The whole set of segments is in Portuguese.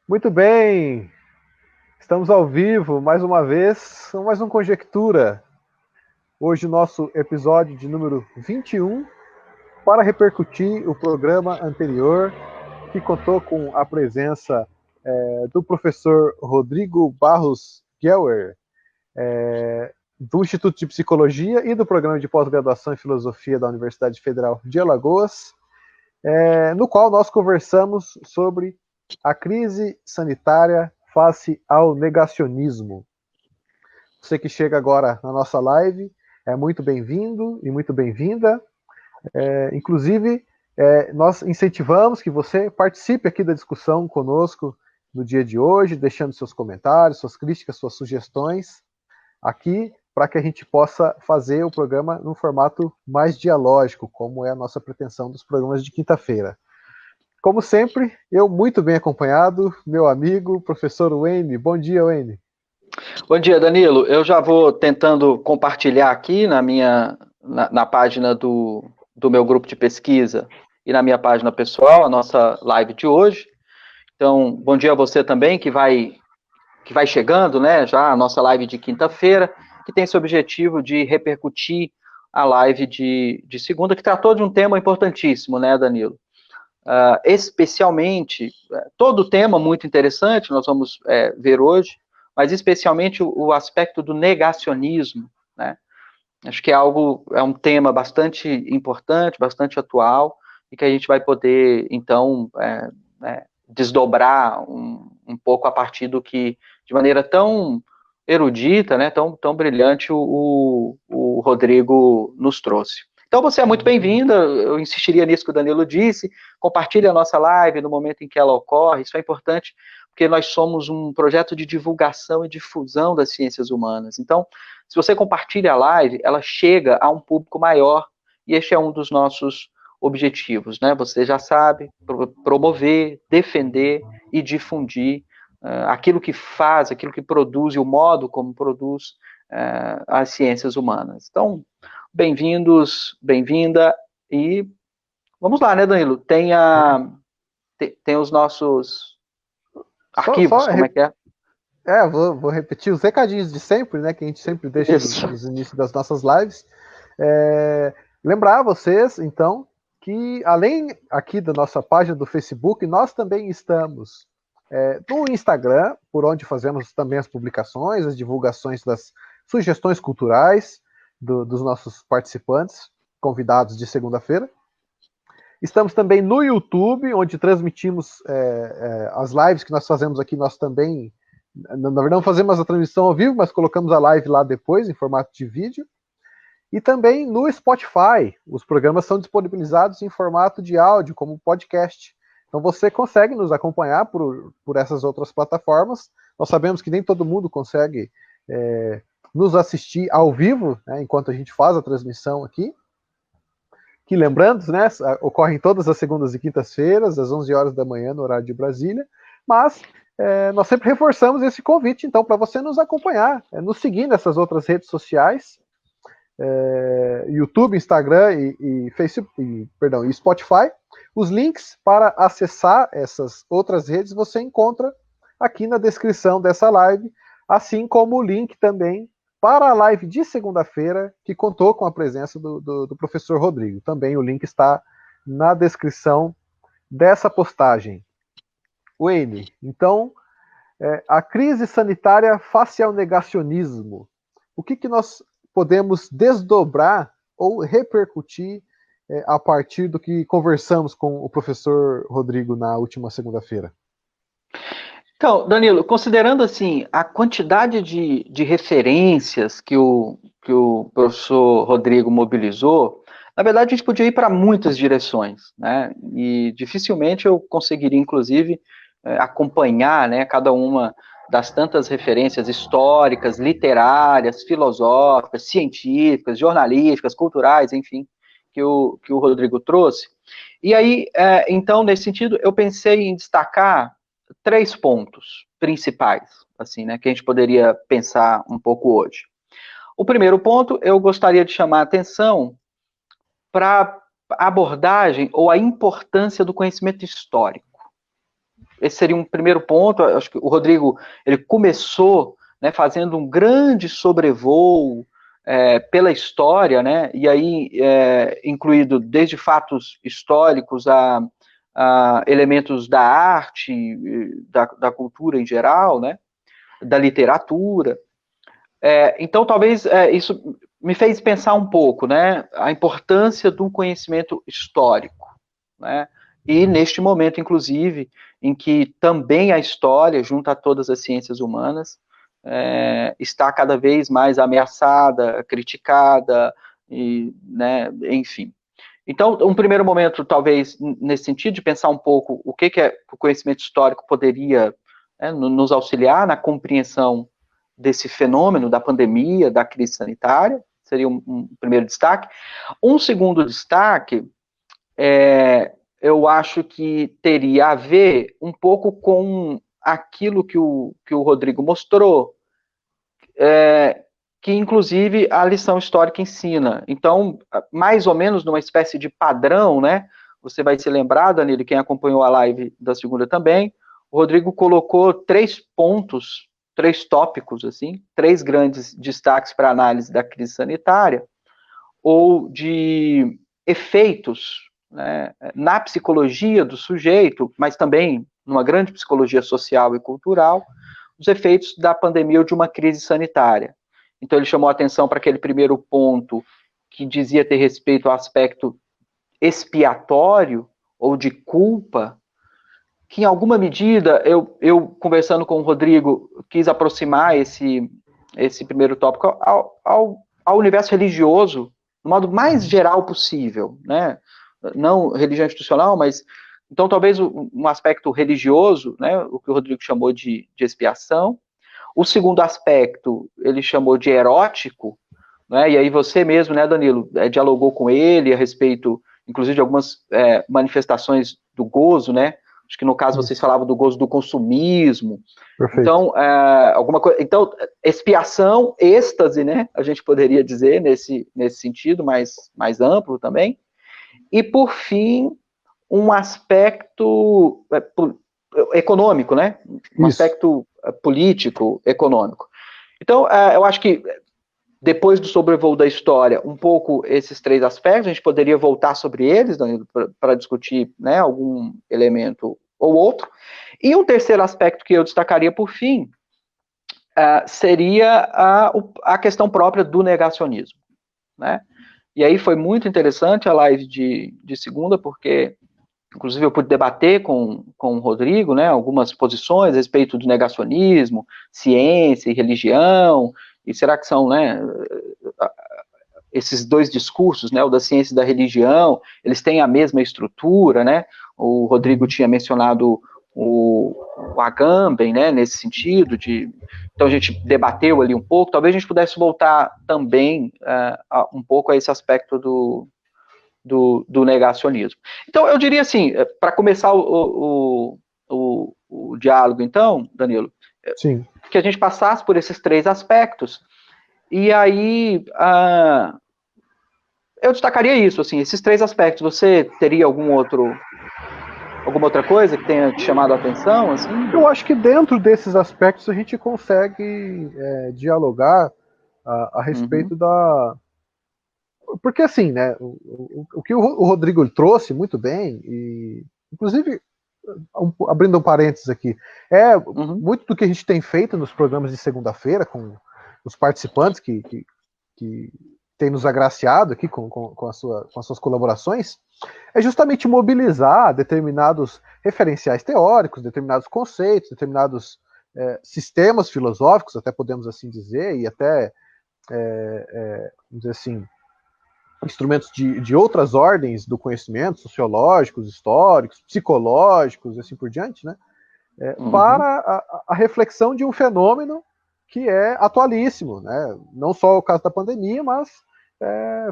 Muito bem, estamos ao vivo mais uma vez, mais um Conjectura. Hoje o nosso episódio de número 21 para repercutir o programa anterior que contou com a presença do professor Rodrigo Barros Geller, do Instituto de Psicologia e do Programa de Pós-Graduação em Filosofia da Universidade Federal de Alagoas, no qual nós conversamos sobre a crise sanitária face ao negacionismo. Você que chega agora na nossa live, é muito bem-vindo e muito bem-vinda. Inclusive, nós incentivamos que você participe aqui da discussão conosco no dia de hoje, deixando seus comentários, suas críticas, suas sugestões aqui, para que a gente possa fazer o programa num formato mais dialógico, como é a nossa pretensão dos programas de quinta-feira. Como sempre, eu muito bem acompanhado, meu amigo, professor Wayne. Bom dia, Wayne. Bom dia, Danilo. Eu já vou tentando compartilhar aqui na página do meu grupo de pesquisa e na minha página pessoal a nossa live de hoje. Então, bom dia a você também que vai chegando, né? Já a nossa live de quinta-feira, que tem esse objetivo de repercutir a live de segunda, que tratou de um tema importantíssimo, né, Danilo? Especialmente, todo tema muito interessante, nós vamos ver hoje, mas especialmente o aspecto do negacionismo, né? Acho que é um tema bastante importante, bastante atual, e que a gente vai poder, então, desdobrar um pouco a partir do que, de maneira tão erudita, né, tão brilhante, o Rodrigo nos trouxe. Então, você é muito bem-vinda, eu insistiria nisso que o Danilo disse, compartilhe a nossa live no momento em que ela ocorre, isso é importante, porque nós somos um projeto de divulgação e difusão das ciências humanas. Então, se você compartilha a live, ela chega a um público maior, e este é um dos nossos objetivos, né? Você já sabe, promover, defender e difundir aquilo que faz, aquilo que produz e o modo como produz as ciências humanas. Então, bem-vindos, bem-vinda e vamos lá, né, Danilo? Tem os nossos Só, arquivos, só como é que é? vou repetir os recadinhos de sempre, né, que a gente sempre deixa Isso. nos inícios das nossas lives. É, lembrar vocês, então, que além aqui da nossa página do Facebook, nós também estamos no Instagram, por onde fazemos também as publicações, as divulgações das sugestões culturais dos nossos participantes, convidados de segunda-feira. Estamos também no YouTube, onde transmitimos as lives que nós fazemos aqui, nós também, na verdade, não fazemos a transmissão ao vivo, mas colocamos a live lá depois, em formato de vídeo. E também no Spotify, os programas são disponibilizados em formato de áudio, como podcast. Então você consegue nos acompanhar por essas outras plataformas. Nós sabemos que nem todo mundo consegue nos assistir ao vivo, né, enquanto a gente faz a transmissão aqui. Que lembrando, né, ocorrem todas as segundas e quintas-feiras, às 11 horas da manhã, no horário de Brasília. Mas nós sempre reforçamos esse convite, então, para você nos acompanhar, nos seguir nessas outras redes sociais, YouTube, Instagram e Facebook, e Spotify. Os links para acessar essas outras redes você encontra aqui na descrição dessa live, assim como o link também para a live de segunda-feira, que contou com a presença do professor Rodrigo. Também o link está na descrição dessa postagem. Wayne, então, a crise sanitária face ao negacionismo. O que nós podemos desdobrar ou repercutir a partir do que conversamos com o professor Rodrigo na última segunda-feira? Então, Danilo, considerando assim a quantidade de referências que o professor Rodrigo mobilizou, na verdade a gente podia ir para muitas direções, né? E dificilmente eu conseguiria, inclusive, acompanhar, né, cada uma das tantas referências históricas, literárias, filosóficas, científicas, jornalísticas, culturais, enfim, que o Rodrigo trouxe. E aí, então, nesse sentido, eu pensei em destacar três pontos principais, assim, né, que a gente poderia pensar um pouco hoje. O primeiro ponto, eu gostaria de chamar a atenção para a abordagem ou a importância do conhecimento histórico. esse seria um primeiro ponto. Acho que o Rodrigo ele começou, né, fazendo um grande sobrevoo pela história, né, e aí incluído desde fatos históricos a elementos da arte, da cultura em geral, né, da literatura. Então, talvez isso me fez pensar um pouco, né, a importância do conhecimento histórico, né, e neste momento, inclusive, em que também a história, junto a todas as ciências humanas, está cada vez mais ameaçada, criticada, e, né, enfim. Então, um primeiro momento, talvez, nesse sentido, de pensar um pouco o que o conhecimento histórico poderia nos auxiliar na compreensão desse fenômeno da pandemia, da crise sanitária, seria um primeiro destaque. Um segundo destaque, eu acho que teria a ver um pouco com aquilo que o Rodrigo mostrou, que inclusive a lição histórica ensina. Então, mais ou menos numa espécie de padrão, né? Você vai se lembrar, Danilo, quem acompanhou a live da segunda também, o Rodrigo colocou 3 pontos, 3 tópicos, assim, 3 grandes destaques para análise da crise sanitária, ou de efeitos, né, na psicologia do sujeito, mas também numa grande psicologia social e cultural, os efeitos da pandemia ou de uma crise sanitária. Então, ele chamou a atenção para aquele primeiro ponto que dizia ter respeito ao aspecto expiatório ou de culpa, que em alguma medida, eu conversando com o Rodrigo, quis aproximar esse primeiro tópico ao universo religioso, do modo mais geral possível, né? Não religião institucional, mas então talvez um aspecto religioso, né? O que o Rodrigo chamou de expiação. O segundo aspecto, ele chamou de erótico, né? E aí você mesmo, né, Danilo, dialogou com ele a respeito, inclusive, de algumas manifestações do gozo, né? Acho que no caso vocês falavam do gozo do consumismo. Perfeito. Então, alguma coisa. Então, expiação, êxtase, né? A gente poderia dizer nesse sentido mais amplo também. E por fim, um aspecto econômico, né? Um aspecto político, econômico. Então, eu acho que depois do sobrevoo da história, um pouco esses 3 aspectos, a gente poderia voltar sobre eles, Danilo, para discutir, né, algum elemento ou outro. E um terceiro aspecto que eu destacaria por fim seria a questão própria do negacionismo, né? E aí foi muito interessante a live de segunda, porque inclusive eu pude debater com o Rodrigo, né, algumas posições a respeito do negacionismo, ciência e religião, e será que são, né, esses 2 discursos, né, o da ciência e da religião, eles têm a mesma estrutura, né? O Rodrigo tinha mencionado o Agamben, né, nesse sentido, então a gente debateu ali um pouco, talvez a gente pudesse voltar também um pouco a esse aspecto do negacionismo. Então, eu diria assim, para começar o diálogo, então, Danilo, sim, que a gente passasse por esses 3 aspectos, e aí eu destacaria isso, assim, esses 3 aspectos. Você teria alguma outra coisa que tenha te chamado a atenção, assim? Eu acho que dentro desses aspectos a gente consegue dialogar a respeito da... Porque assim, né, o que o Rodrigo trouxe muito bem, e inclusive, abrindo um parênteses aqui, muito do que a gente tem feito nos programas de segunda-feira com os participantes que têm nos agraciado aqui com as suas colaborações, é justamente mobilizar determinados referenciais teóricos, determinados conceitos, determinados sistemas filosóficos, até podemos assim dizer, e até, vamos dizer assim, instrumentos de outras ordens do conhecimento, sociológicos, históricos, psicológicos, e assim por diante, né? Para a reflexão de um fenômeno que é atualíssimo, né? Não só o caso da pandemia, mas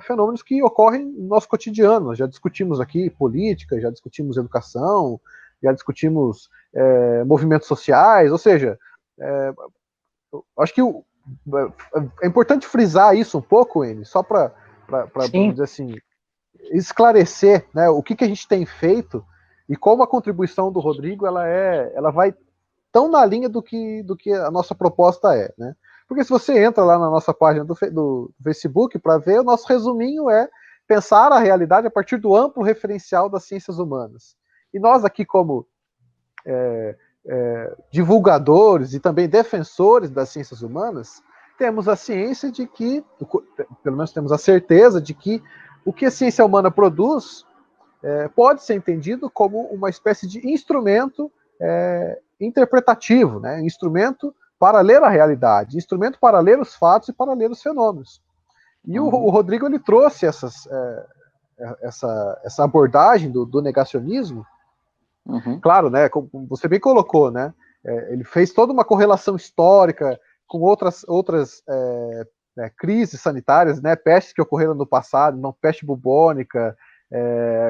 fenômenos que ocorrem no nosso cotidiano. Nós já discutimos aqui política, já discutimos educação, já discutimos movimentos sociais, ou seja, acho que é importante frisar isso um pouco, N, só para dizer assim, esclarecer, né, o que a gente tem feito e como a contribuição do Rodrigo ela vai tão na linha do que a nossa proposta é, né? Porque se você entra lá na nossa página do Facebook para ver, o nosso resuminho é pensar a realidade a partir do amplo referencial das ciências humanas. E nós aqui, como divulgadores e também defensores das ciências humanas, temos a ciência de que, pelo menos temos a certeza de que o que a ciência humana produz pode ser entendido como uma espécie de instrumento interpretativo, né? Instrumento para ler a realidade, instrumento para ler os fatos e para ler os fenômenos. E o Rodrigo ele trouxe essa abordagem do negacionismo. Claro, né, como você bem colocou, né, ele fez toda uma correlação histórica com outras crises sanitárias, né, pestes que ocorreram no passado, não, peste bubônica,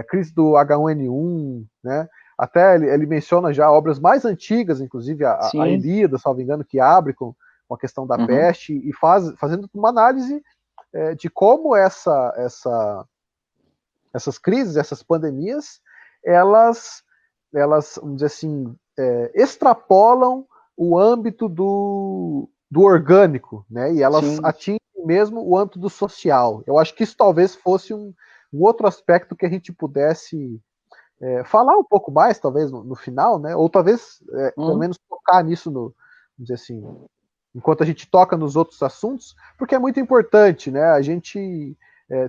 crise do H1N1, né, até ele menciona já obras mais antigas, inclusive a Ilíada, salvo engano, que abre com a questão da peste, e fazendo uma análise de como essas crises, essas pandemias, elas, vamos dizer assim, extrapolam o âmbito do orgânico, né? E elas atingem mesmo o âmbito do social. Eu acho que isso talvez fosse um outro aspecto que a gente pudesse falar um pouco mais, talvez, no final, né? Ou talvez, pelo menos, tocar nisso, vamos dizer assim, enquanto a gente toca nos outros assuntos, porque é muito importante, né? A gente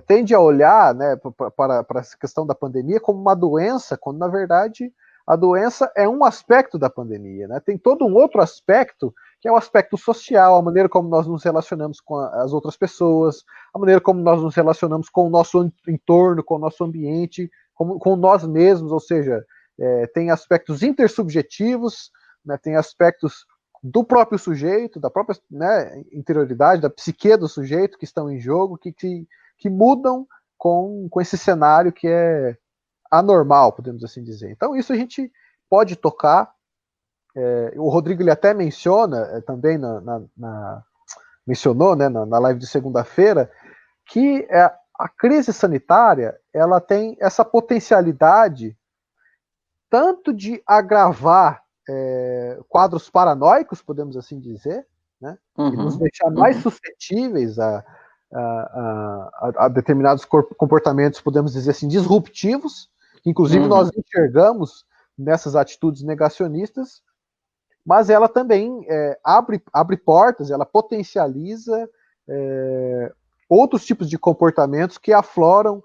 tende a olhar, né, para essa questão da pandemia como uma doença, quando, na verdade, a doença é um aspecto da pandemia, né? Tem todo um outro aspecto, que é o aspecto social, a maneira como nós nos relacionamos com as outras pessoas, a maneira como nós nos relacionamos com o nosso entorno, com o nosso ambiente, com nós mesmos, ou seja, tem aspectos intersubjetivos, né, tem aspectos do próprio sujeito, da própria, né, interioridade, da psique do sujeito que estão em jogo, que mudam com esse cenário que é anormal, podemos assim dizer. Então isso a gente pode tocar. O Rodrigo ele até menciona também mencionou, né, na live de segunda-feira, que a crise sanitária ela tem essa potencialidade tanto de agravar quadros paranoicos, podemos assim dizer, né, e nos deixar mais suscetíveis a determinados comportamentos, podemos dizer assim, disruptivos, que inclusive nós enxergamos nessas atitudes negacionistas, mas ela também abre portas, ela potencializa outros tipos de comportamentos que afloram,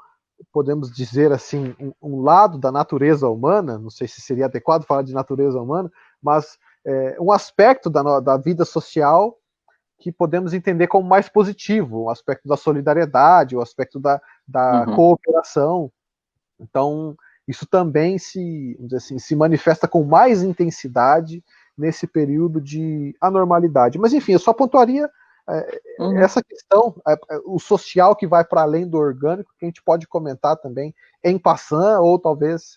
podemos dizer assim, um lado da natureza humana, não sei se seria adequado falar de natureza humana, mas um aspecto da vida social que podemos entender como mais positivo, o aspecto da solidariedade, o aspecto da cooperação. Então, isso também vamos dizer assim, se manifesta com mais intensidade nesse período de anormalidade. Mas, enfim, eu só pontuaria essa questão, o social que vai para além do orgânico, que a gente pode comentar também em passant, ou talvez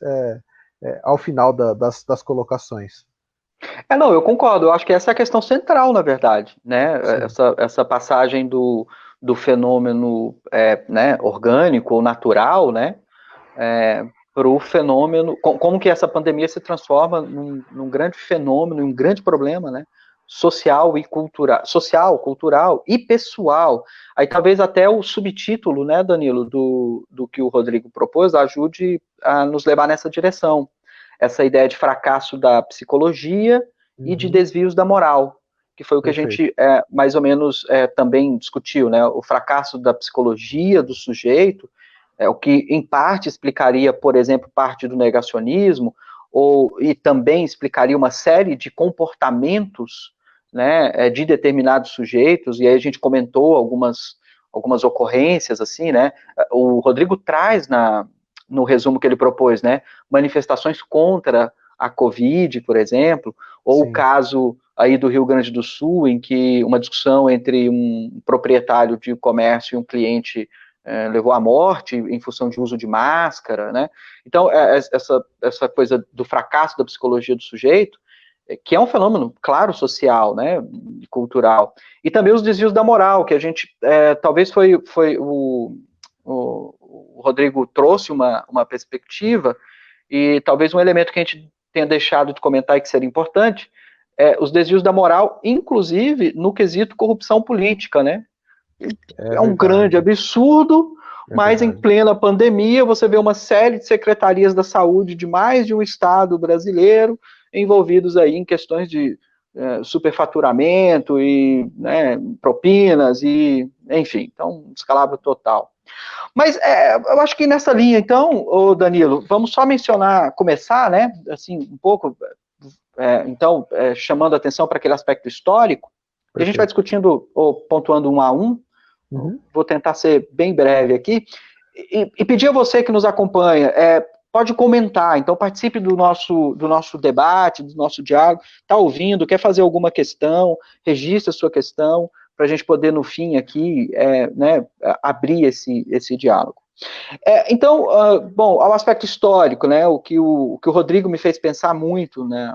ao final das colocações. Não, eu concordo, eu acho que essa é a questão central, na verdade, né? Essa passagem do fenômeno né, orgânico ou natural, né? Para o fenômeno, como que essa pandemia se transforma num grande fenômeno, um grande problema, né? Social e cultural e pessoal. Aí talvez até o subtítulo, né, Danilo, do que o Rodrigo propôs, ajude a nos levar nessa direção. Essa ideia de fracasso da psicologia e de desvios da moral, que foi o que a gente mais ou menos também discutiu, né? O fracasso da psicologia do sujeito, o que em parte explicaria, por exemplo, parte do negacionismo, e também explicaria uma série de comportamentos, né, de determinados sujeitos, e aí a gente comentou algumas ocorrências, assim, né? O Rodrigo traz no resumo que ele propôs, né, manifestações contra a Covid, por exemplo, ou o caso aí do Rio Grande do Sul, em que uma discussão entre um proprietário de comércio e um cliente levou à morte em função de uso de máscara, né? Então, essa coisa do fracasso da psicologia do sujeito, que é um fenômeno, claro, social, né, cultural, e também os desvios da moral, que a gente, talvez foi o Rodrigo trouxe uma perspectiva E talvez um elemento que a gente tenha deixado de comentar e que seria importante é os desvios da moral, inclusive no quesito corrupção política, né? É um grande absurdo, mas em plena pandemia você vê uma série de secretarias da saúde de mais de um estado brasileiro envolvidos aí em questões de superfaturamento e, né, propinas e, enfim, então, um descalabro total. Mas eu acho que nessa linha, então, ô Danilo, vamos só mencionar, começar, né, assim, um pouco, então, chamando a atenção para aquele aspecto histórico, que a gente vai discutindo, ou pontuando um a um. Vou tentar ser bem breve aqui, e pedir a você que nos acompanha, pode comentar, então participe do nosso debate, do nosso diálogo, está ouvindo, quer fazer alguma questão, registre a sua questão, para a gente poder, no fim, aqui, né, abrir esse diálogo. Então, bom, ao aspecto histórico, né, o que o Rodrigo me fez pensar muito, né,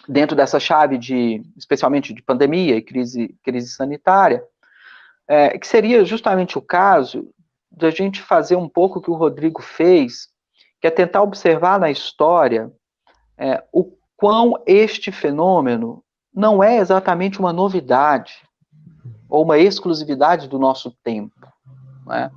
dentro dessa chave especialmente de pandemia e crise sanitária, que seria justamente o caso da gente fazer um pouco o que o Rodrigo fez, que é tentar observar na história o quão este fenômeno não é exatamente uma novidade ou uma exclusividade do nosso tempo, né?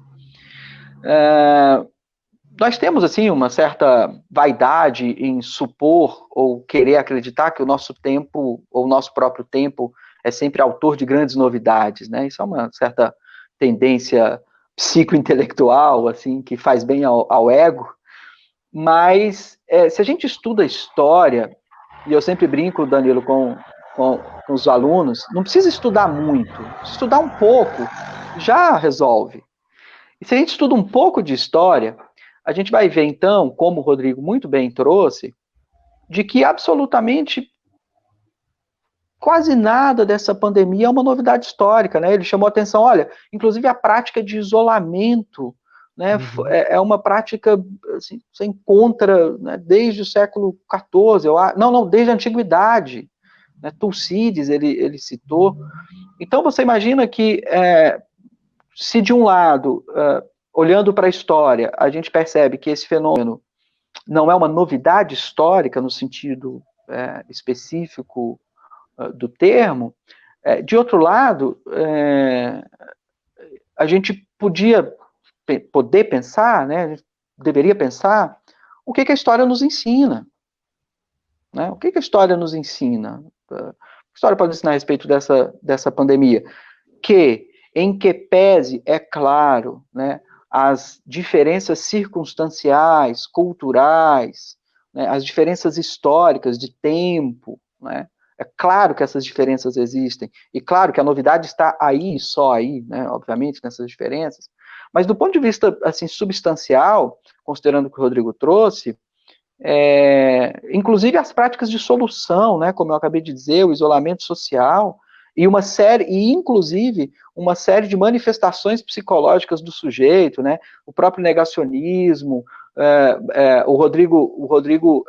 Nós temos, assim, uma certa vaidade em supor ou querer acreditar que o nosso tempo, ou o nosso próprio tempo, é sempre autor de grandes novidades, né? Isso é uma certa tendência psicointelectual, assim, que faz bem ao ego, mas se a gente estuda a história, e eu sempre brinco, Danilo, com os alunos, não precisa estudar muito, se estudar um pouco, já resolve. E se a gente estuda um pouco de história, a gente vai ver, então, como o Rodrigo muito bem trouxe, de que absolutamente quase nada dessa pandemia é uma novidade histórica, né? Ele chamou a atenção, olha, inclusive a prática de isolamento, né, é uma prática, assim, você encontra, né, desde o século XIV, não, desde a antiguidade, né, Tucídides ele citou. Então você imagina que se de um lado, olhando para a história, a gente percebe que esse fenômeno não é uma novidade histórica no sentido específico do termo, de outro lado, a gente poder pensar, né, a gente deveria pensar, o que a história nos ensina, né? O que a história nos ensina? A história pode ensinar a respeito dessa pandemia? Que, em que pese, é claro, né, as diferenças circunstanciais, culturais, né, as diferenças históricas de tempo, né, é claro que essas diferenças existem, e claro que a novidade está aí, só aí, né, obviamente, nessas diferenças, mas do ponto de vista, assim, substancial, considerando o que o Rodrigo trouxe, inclusive as práticas de solução, né, como eu acabei de dizer, o isolamento social, e inclusive uma série de manifestações psicológicas do sujeito, né, o próprio negacionismo, o Rodrigo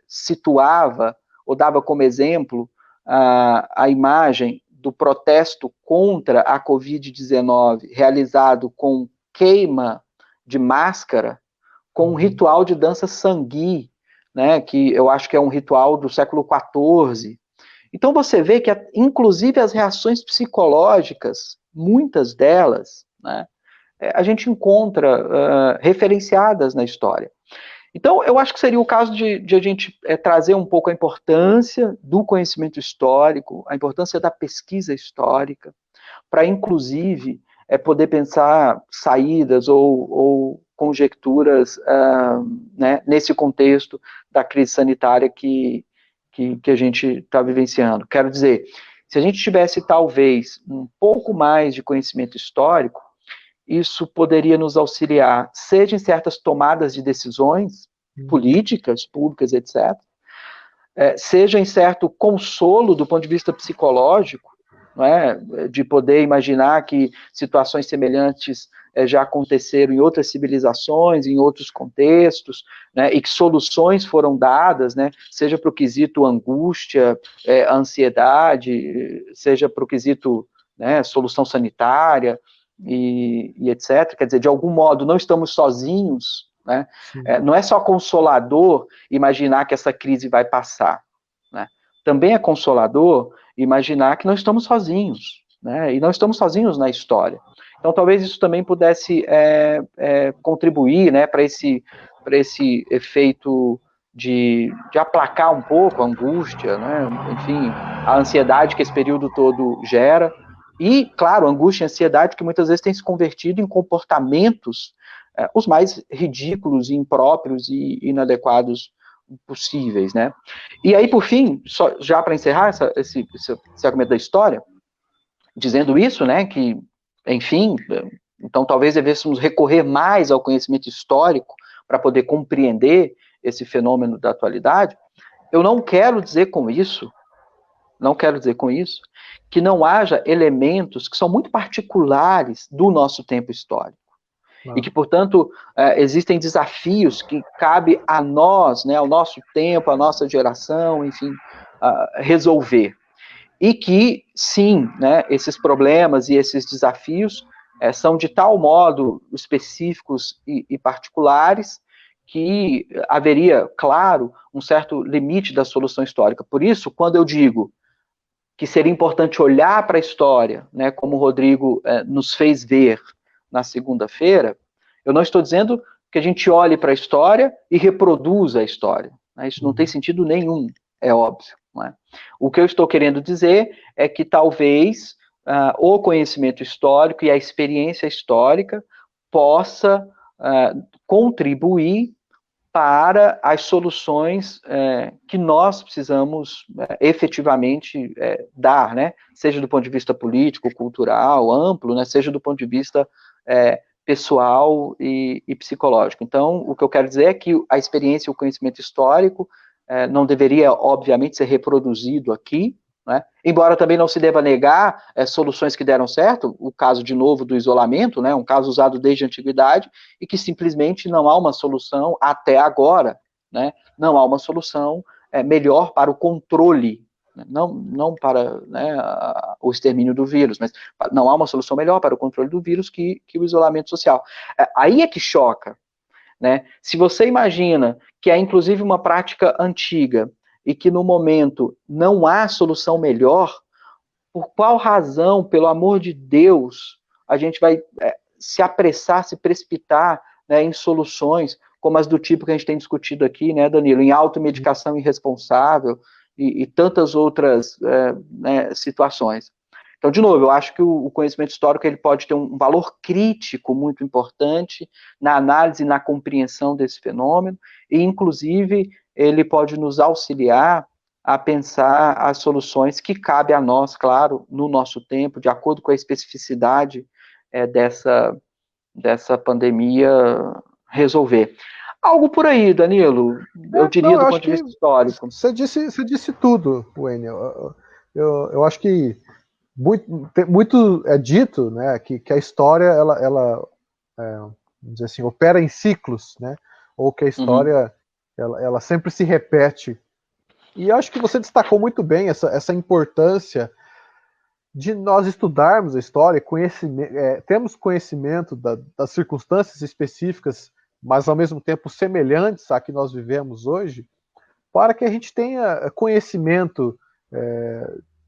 situava, ou dava como exemplo, a imagem do protesto contra a Covid-19, realizado com queima de máscara, com um ritual de dança sangui, né, que eu acho que é um ritual do século XIV. Então você vê que, inclusive, as reações psicológicas, muitas delas, né, a gente encontra referenciadas na história. Então, eu acho que seria o caso de a gente trazer um pouco a importância do conhecimento histórico, a importância da pesquisa histórica, para, inclusive, poder pensar saídas ou conjecturas né, nesse contexto da crise sanitária que a gente está vivenciando. Quero dizer, se a gente tivesse, talvez, um pouco mais de conhecimento histórico, isso poderia nos auxiliar, seja em certas tomadas de decisões políticas, públicas, etc., seja em certo consolo do ponto de vista psicológico, não é? De poder imaginar que situações semelhantes já aconteceram em outras civilizações, em outros contextos, né, e que soluções foram dadas, né, seja para o quesito angústia, ansiedade, seja para o quesito, né, solução sanitária e etc. Quer dizer, de algum modo, não estamos sozinhos, né? Não é só consolador imaginar que essa crise vai passar, né? Também é consolador imaginar que não estamos sozinhos, né? E não estamos sozinhos na história. Então, talvez isso também pudesse contribuir, né, para esse efeito de aplacar um pouco a angústia, né? Enfim, a ansiedade que esse período todo gera. E, claro, angústia e ansiedade que muitas vezes têm se convertido em comportamentos os mais ridículos, impróprios e inadequados possíveis, né? E aí, por fim, só, já para encerrar esse segmento da história, dizendo isso, né, que, enfim, então talvez devêssemos recorrer mais ao conhecimento histórico para poder compreender esse fenômeno da atualidade. Eu não quero dizer com isso que não haja elementos que são muito particulares do nosso tempo histórico. E que, portanto, existem desafios que cabe a nós, né, ao nosso tempo, à nossa geração, enfim, resolver. E que, sim, né, esses problemas e esses desafios são de tal modo específicos e particulares que haveria, claro, um certo limite da solução histórica. Por isso, quando eu digo que seria importante olhar para a história, né, como o Rodrigo nos fez ver na segunda-feira, eu não estou dizendo que a gente olhe para a história e reproduza a história. Né? Isso não tem sentido nenhum, é óbvio. Não é? O que eu estou querendo dizer é que talvez o conhecimento histórico e a experiência histórica possa contribuir para as soluções que nós precisamos efetivamente dar, né? Seja do ponto de vista político, cultural, amplo, né? Seja do ponto de vista pessoal e psicológico. Então, o que eu quero dizer é que a experiência e o conhecimento histórico não deveria, obviamente, ser reproduzido aqui, né? Embora também não se deva negar soluções que deram certo, o caso, de novo, do isolamento, né? Um caso usado desde a antiguidade, e que simplesmente não há uma solução até agora, né? Não há uma solução melhor para o controle, né? Não para, né, o extermínio do vírus, mas não há uma solução melhor para o controle do vírus que o isolamento social. Aí é que choca, né? Se você imagina que é inclusive uma prática antiga e que no momento não há solução melhor, por qual razão, pelo amor de Deus, a gente vai se apressar, se precipitar, né, em soluções como as do tipo que a gente tem discutido aqui, né, Danilo, em automedicação irresponsável e tantas outras né, situações. Então, de novo, eu acho que o conhecimento histórico ele pode ter um valor crítico muito importante na análise e na compreensão desse fenômeno, e, inclusive, ele pode nos auxiliar a pensar as soluções que cabe a nós, claro, no nosso tempo, de acordo com a especificidade dessa pandemia, resolver. Algo por aí, Danilo, eu diria do ponto de vista histórico. Você disse tudo, Wayne. Eu acho que muito é dito, né, que a história ela vamos dizer assim, opera em ciclos, né, ou que a história ela sempre se repete. E eu acho que você destacou muito bem essa importância de nós estudarmos a história, temos conhecimento das circunstâncias específicas, mas ao mesmo tempo semelhantes à que nós vivemos hoje, para que a gente tenha conhecimento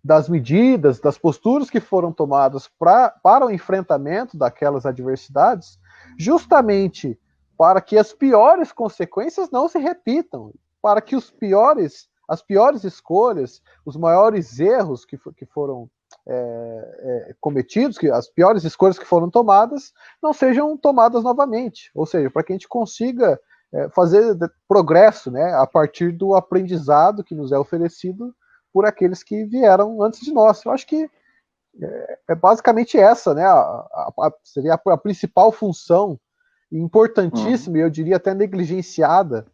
das medidas, das posturas que foram tomadas para o enfrentamento daquelas adversidades, justamente para que as piores consequências não se repitam, para que as piores escolhas, os maiores erros que foram cometidos, que as piores escolhas que foram tomadas, não sejam tomadas novamente. Ou seja, para que a gente consiga fazer progresso, né, a partir do aprendizado que nos é oferecido por aqueles que vieram antes de nós. Eu acho que é basicamente essa, né, seria a principal função, importantíssima, e eu diria até negligenciada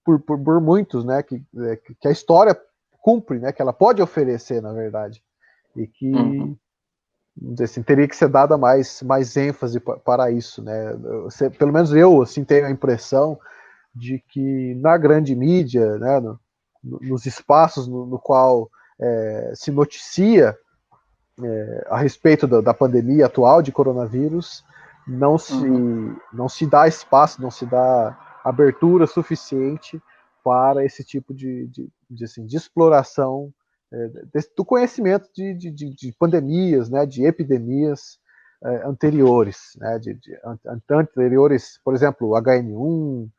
por muitos, né, que a história cumpre, né, que ela pode oferecer, na verdade, e que vamos dizer assim, teria que ser dada mais ênfase para isso, né? Pelo menos eu assim, tenho a impressão de que na grande mídia, né, nos espaços no qual se noticia a respeito da pandemia atual de coronavírus, não se dá espaço, não se dá abertura suficiente para esse tipo de exploração do conhecimento de pandemias, né, de epidemias anteriores, né, anteriores, por exemplo, HN1,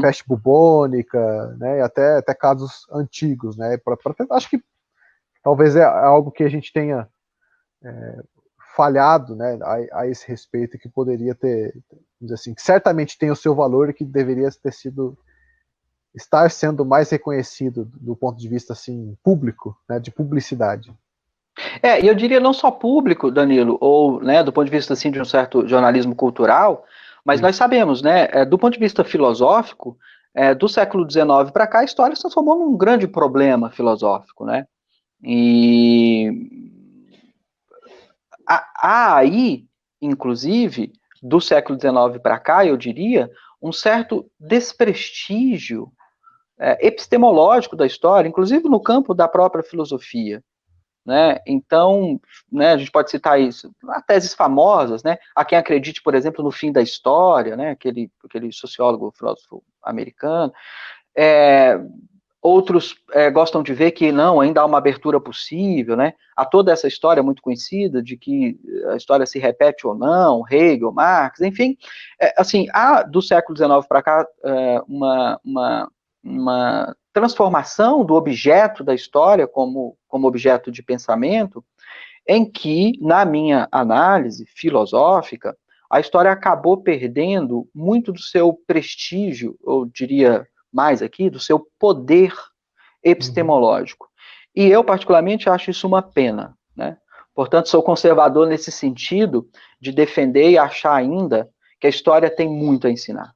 peste bubônica, né, até casos antigos, né, acho que talvez é algo que a gente tenha falhado, né, a esse respeito, que poderia ter, vamos dizer assim, que certamente tem o seu valor e que deveria ter sido, estar sendo mais reconhecido do ponto de vista assim público, né, de publicidade. E eu diria não só público, Danilo, ou, né, do ponto de vista assim de um certo jornalismo cultural, mas nós sabemos, né, do ponto de vista filosófico, do século XIX para cá, a história se transformou num grande problema filosófico, né? E há aí, inclusive, do século XIX para cá, eu diria, um certo desprestígio epistemológico da história, inclusive no campo da própria filosofia. Né? Então, né, a gente pode citar isso, há teses famosas, né? Há quem acredite, por exemplo, no fim da história, né? aquele sociólogo, filósofo americano. Outros gostam de ver que não, ainda há uma abertura possível, né? Há toda essa história muito conhecida de que a história se repete ou não, Hegel, Marx, enfim. Assim, há do século XIX para cá uma transformação do objeto da história como objeto de pensamento, em que, na minha análise filosófica, a história acabou perdendo muito do seu prestígio, eu diria mais aqui, do seu poder epistemológico. E eu, particularmente, acho isso uma pena, né? Portanto, sou conservador nesse sentido de defender e achar ainda que a história tem muito a ensinar.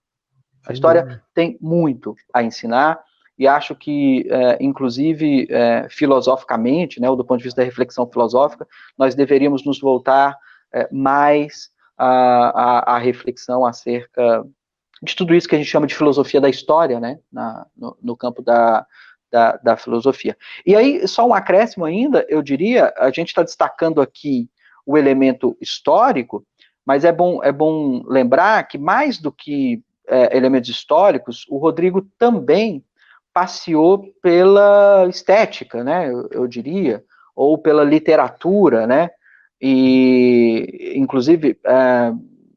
A história tem muito a ensinar e acho que, inclusive, filosoficamente, né, ou do ponto de vista da reflexão filosófica, nós deveríamos nos voltar mais à reflexão acerca de tudo isso que a gente chama de filosofia da história, né, no campo da filosofia. E aí, só um acréscimo ainda, eu diria, a gente está destacando aqui o elemento histórico, mas é bom lembrar que, mais do que elementos históricos, o Rodrigo também passeou pela estética, né, eu diria, ou pela literatura, né, e, inclusive,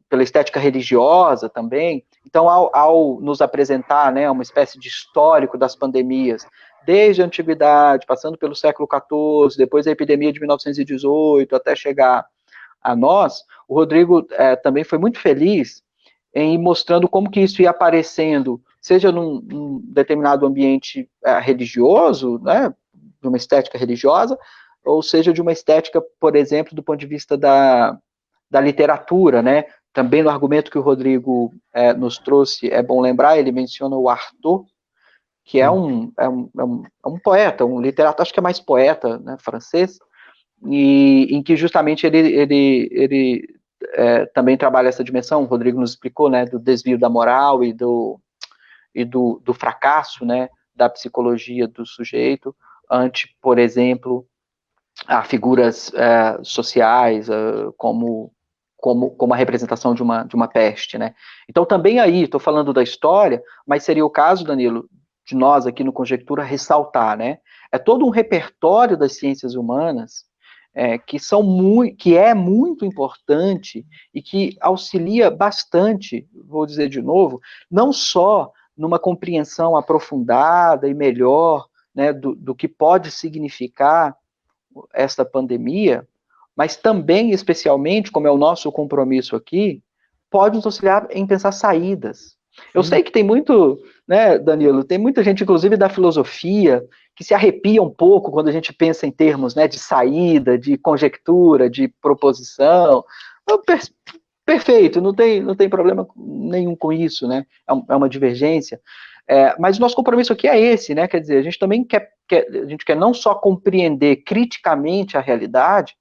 pela estética religiosa também. Então, ao nos apresentar, né, uma espécie de histórico das pandemias, desde a antiguidade, passando pelo século XIV, depois a epidemia de 1918, até chegar a nós, o Rodrigo também foi muito feliz em ir mostrando como que isso ia aparecendo, seja num determinado ambiente religioso, né, de uma estética religiosa, ou seja, de uma estética, por exemplo, do ponto de vista da literatura, né? Também no argumento que o Rodrigo nos trouxe, é bom lembrar, ele menciona o Artaud, que é um poeta, um literato, acho que é mais poeta, né, francês, e em que justamente ele também trabalha essa dimensão, o Rodrigo nos explicou, né, do desvio da moral e do fracasso, né, da psicologia do sujeito, ante, por exemplo, a figuras sociais, como a representação de uma peste, né? Então, também aí, estou falando da história, mas seria o caso, Danilo, de nós aqui no Conjectura ressaltar, né? É todo um repertório das ciências humanas que é muito importante e que auxilia bastante, vou dizer de novo, não só numa compreensão aprofundada e melhor, né, do que pode significar esta pandemia, mas também, especialmente, como é o nosso compromisso aqui, pode nos auxiliar em pensar saídas. Eu sei que tem muito, né, Danilo, tem muita gente, inclusive da filosofia, que se arrepia um pouco quando a gente pensa em termos, né, de saída, de conjectura, de proposição. Perfeito, não tem problema nenhum com isso, né? É uma divergência. Mas o nosso compromisso aqui é esse, né? Quer dizer, a gente também a gente quer não só compreender criticamente a realidade,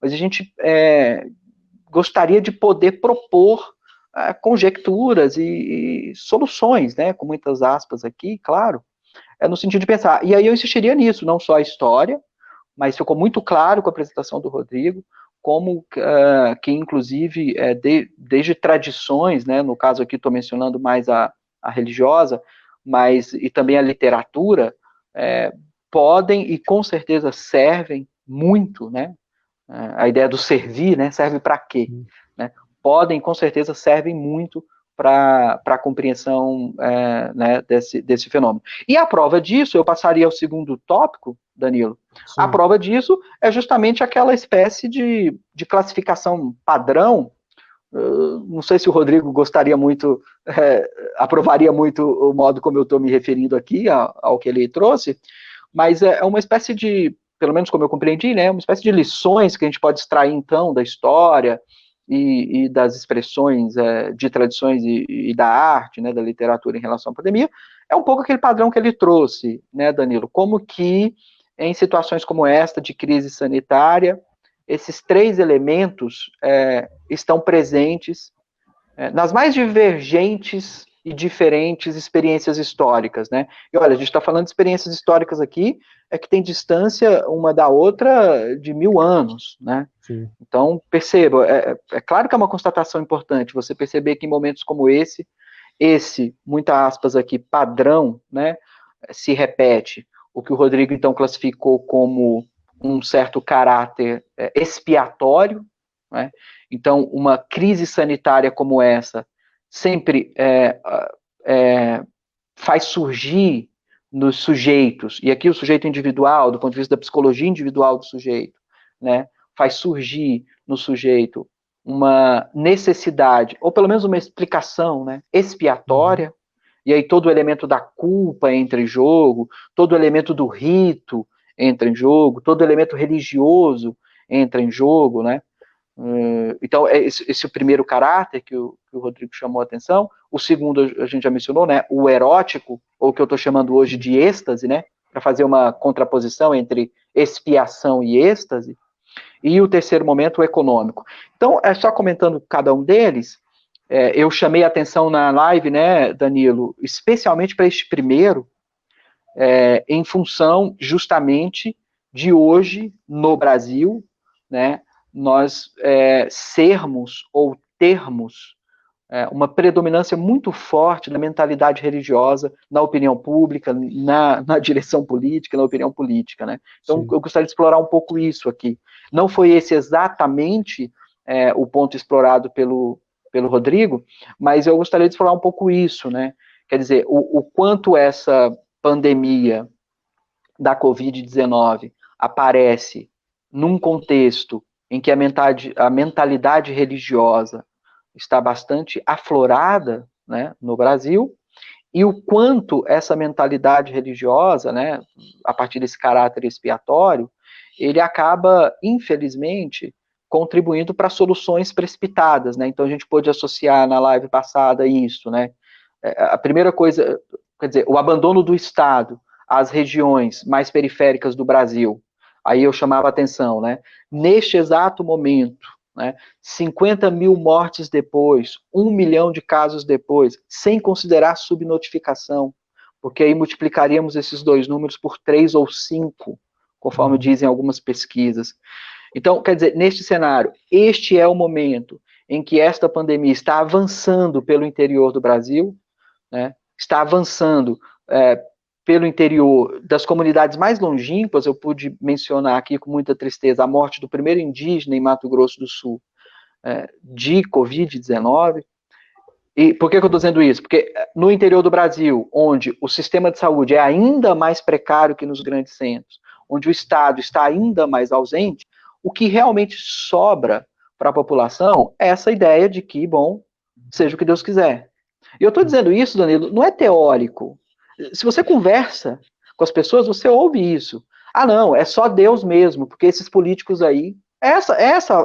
mas a gente gostaria de poder propor conjecturas e soluções, né? Com muitas aspas aqui, claro, no sentido de pensar. E aí eu insistiria nisso, não só a história, mas ficou muito claro com a apresentação do Rodrigo, como que inclusive desde tradições, né, no caso aqui estou mencionando mais a religiosa, mas e também a literatura, podem e com certeza servem muito, né, a ideia do servir, né, serve para quê? Né, podem, com certeza, servem muito para a compreensão né, desse fenômeno. E a prova disso, eu passaria ao segundo tópico, Danilo. Sim. A prova disso é justamente aquela espécie de classificação padrão. Não sei se o Rodrigo gostaria muito, aprovaria muito o modo como eu estou me referindo aqui ao que ele trouxe, mas é uma espécie de, pelo menos como eu compreendi, né, uma espécie de lições que a gente pode extrair, então, da história e das expressões de tradições e da arte, né, da literatura em relação à pandemia, é um pouco aquele padrão que ele trouxe, né, Danilo, como que em situações como esta, de crise sanitária, esses três elementos estão presentes nas mais divergentes e diferentes experiências históricas, né? E olha, a gente está falando de experiências históricas aqui, que tem distância uma da outra de 1000 anos, né? Sim. Então, perceba, é claro que é uma constatação importante você perceber que em momentos como esse, muita aspas aqui, padrão, né, se repete. O que o Rodrigo, então, classificou como um certo caráter expiatório, né? Então, uma crise sanitária como essa sempre faz surgir nos sujeitos, e aqui o sujeito individual, do ponto de vista da psicologia individual do sujeito, né, faz surgir no sujeito uma necessidade, ou pelo menos uma explicação, né, expiatória, e aí todo o elemento da culpa entra em jogo, todo o elemento do rito entra em jogo, todo o elemento religioso entra em jogo, né? Então, esse é o primeiro caráter que o Rodrigo chamou a atenção. O segundo, a gente já mencionou, né? O erótico, ou o que eu estou chamando hoje de êxtase, né? Para fazer uma contraposição entre expiação e êxtase. E o terceiro momento, o econômico. Então, só comentando cada um deles, eu chamei a atenção na live, né, Danilo, especialmente para este primeiro, em função justamente de hoje, no Brasil, né, nós sermos ou termos uma predominância muito forte da mentalidade religiosa na opinião pública, na direção política, na opinião política, né? Então, eu gostaria de explorar um pouco isso aqui. Não foi esse exatamente o ponto explorado pelo Rodrigo, mas eu gostaria de explorar um pouco isso, né? Quer dizer, o quanto essa pandemia da Covid-19 aparece num contexto em que a mentalidade religiosa está bastante aflorada, né, no Brasil, e o quanto essa mentalidade religiosa, né, a partir desse caráter expiatório, ele acaba, infelizmente, contribuindo para soluções precipitadas, né? Então a gente pôde associar na live passada isso, né? A primeira coisa, quer dizer, o abandono do Estado às regiões mais periféricas do Brasil. Aí eu chamava a atenção, né? Neste exato momento, né, 50 mil mortes depois, 1 milhão de casos depois, sem considerar subnotificação, porque aí multiplicaríamos esses dois números por 3 ou 5, conforme dizem algumas pesquisas. Então, quer dizer, neste cenário, este é o momento em que esta pandemia está avançando pelo interior do Brasil, né, está avançando pelo interior das comunidades mais longínquas. Eu pude mencionar aqui com muita tristeza a morte do primeiro indígena em Mato Grosso do Sul de Covid-19. E por que eu estou dizendo isso? Porque no interior do Brasil, onde o sistema de saúde é ainda mais precário que nos grandes centros, onde o Estado está ainda mais ausente, o que realmente sobra para a população é essa ideia de que, bom, seja o que Deus quiser. E eu estou dizendo isso, Danilo, não é teórico. Se você conversa com as pessoas, você ouve isso. Ah, não, é só Deus mesmo, porque esses políticos aí... Essa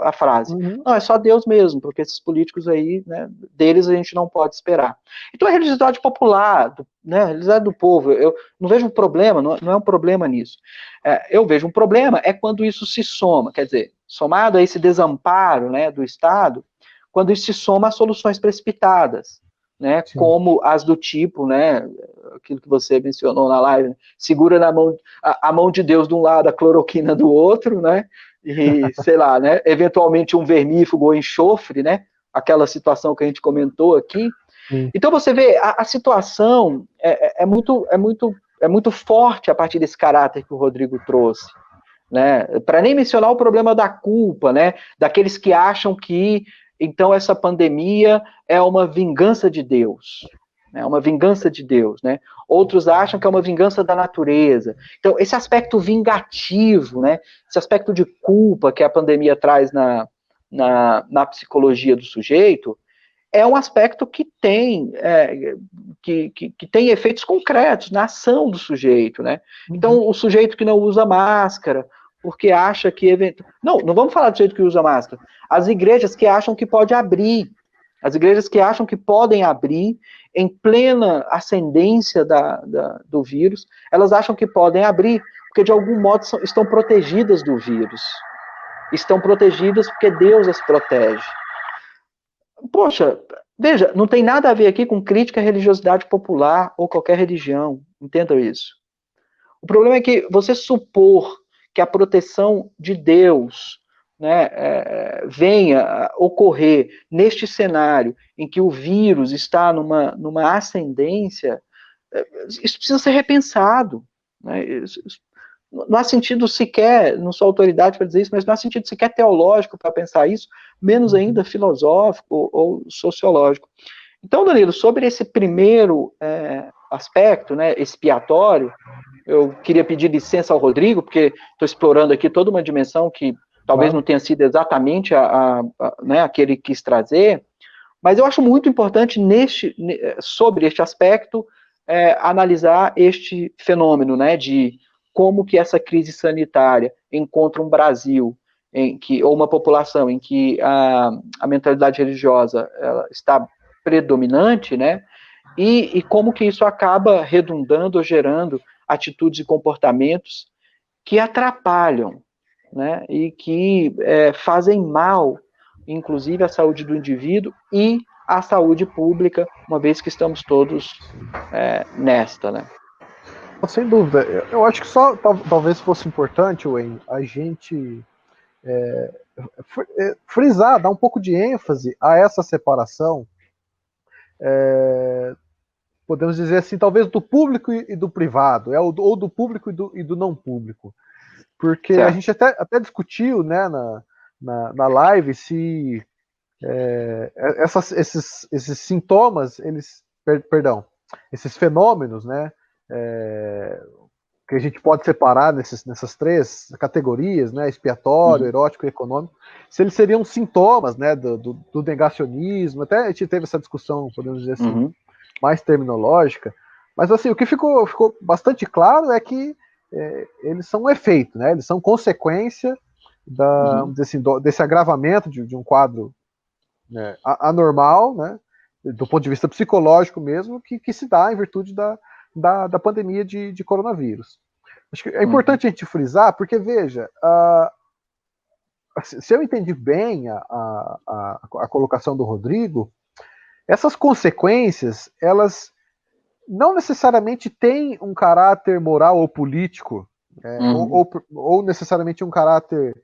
a frase. Não, é só Deus mesmo, porque esses políticos aí, né, deles a gente não pode esperar. Então a religiosidade popular, né, a religiosidade do povo, eu não vejo um problema, não é um problema nisso. Eu vejo um problema quando isso se soma, quer dizer, somado a esse desamparo, né, do Estado, quando isso se soma a soluções precipitadas, né, como as do tipo, né, aquilo que você mencionou na live, né, segura na mão, a mão de Deus de um lado, a cloroquina do outro, né, e, sei lá, né, eventualmente um vermífugo ou enxofre, né, aquela situação que a gente comentou aqui. Sim. Então você vê, a situação é muito forte a partir desse caráter que o Rodrigo trouxe, né? Para nem mencionar o problema da culpa, né? Daqueles que acham que então essa pandemia é uma vingança de Deus, né? Uma vingança de Deus, né? Outros acham que é uma vingança da natureza. Então esse aspecto vingativo, né? Esse aspecto de culpa que a pandemia traz na psicologia do sujeito é um aspecto que tem, que tem efeitos concretos na ação do sujeito, né? Então, o sujeito que não usa máscara, porque acha que... Não vamos falar do sujeito que usa máscara. As igrejas que acham que pode abrir, as igrejas que acham que podem abrir em plena ascendência do vírus, elas acham que podem abrir, porque de algum modo estão protegidas do vírus. Estão protegidas porque Deus as protege. Poxa, veja, não tem nada a ver aqui com crítica à religiosidade popular ou qualquer religião, entendam isso. O problema é que você supor que a proteção de Deus, né, venha a ocorrer neste cenário em que o vírus está numa ascendência, isso precisa ser repensado. Né, isso não há sentido sequer, não sou autoridade para dizer isso, mas não há sentido sequer teológico para pensar isso, menos ainda filosófico ou sociológico. Então, Danilo, sobre esse primeiro aspecto, né, expiatório, eu queria pedir licença ao Rodrigo, porque estou explorando aqui toda uma dimensão que talvez não tenha sido exatamente né, que ele quis trazer, mas eu acho muito importante sobre este aspecto analisar este fenômeno, né, de como que essa crise sanitária encontra um Brasil ou uma população em que a mentalidade religiosa ela está predominante, né? E como que isso acaba redundando ou gerando atitudes e comportamentos que atrapalham, né? E que fazem mal, inclusive à saúde do indivíduo e à saúde pública, uma vez que estamos todos nesta, né? Sem dúvida. Eu acho que só talvez fosse importante, Wayne, a gente frisar, dar um pouco de ênfase a essa separação, podemos dizer assim, talvez do público e do privado, ou do público e do não público. Porque certo. A gente até discutiu, né, na live se esses sintomas, esses fenômenos, né, que a gente pode separar nessas três categorias, né, expiatório, erótico e econômico, se eles seriam sintomas, né, do negacionismo. Até a gente teve essa discussão, podemos dizer assim, mais terminológica, mas assim, o que ficou bastante claro é que eles são um efeito, né, eles são consequência vamos dizer assim, desse agravamento de um quadro, né, anormal, né, do ponto de vista psicológico mesmo, que se dá em virtude da pandemia de coronavírus. Acho que é importante a gente frisar, porque, veja, se eu entendi bem a colocação do Rodrigo, essas consequências, elas não necessariamente têm um caráter moral ou político, ou necessariamente um caráter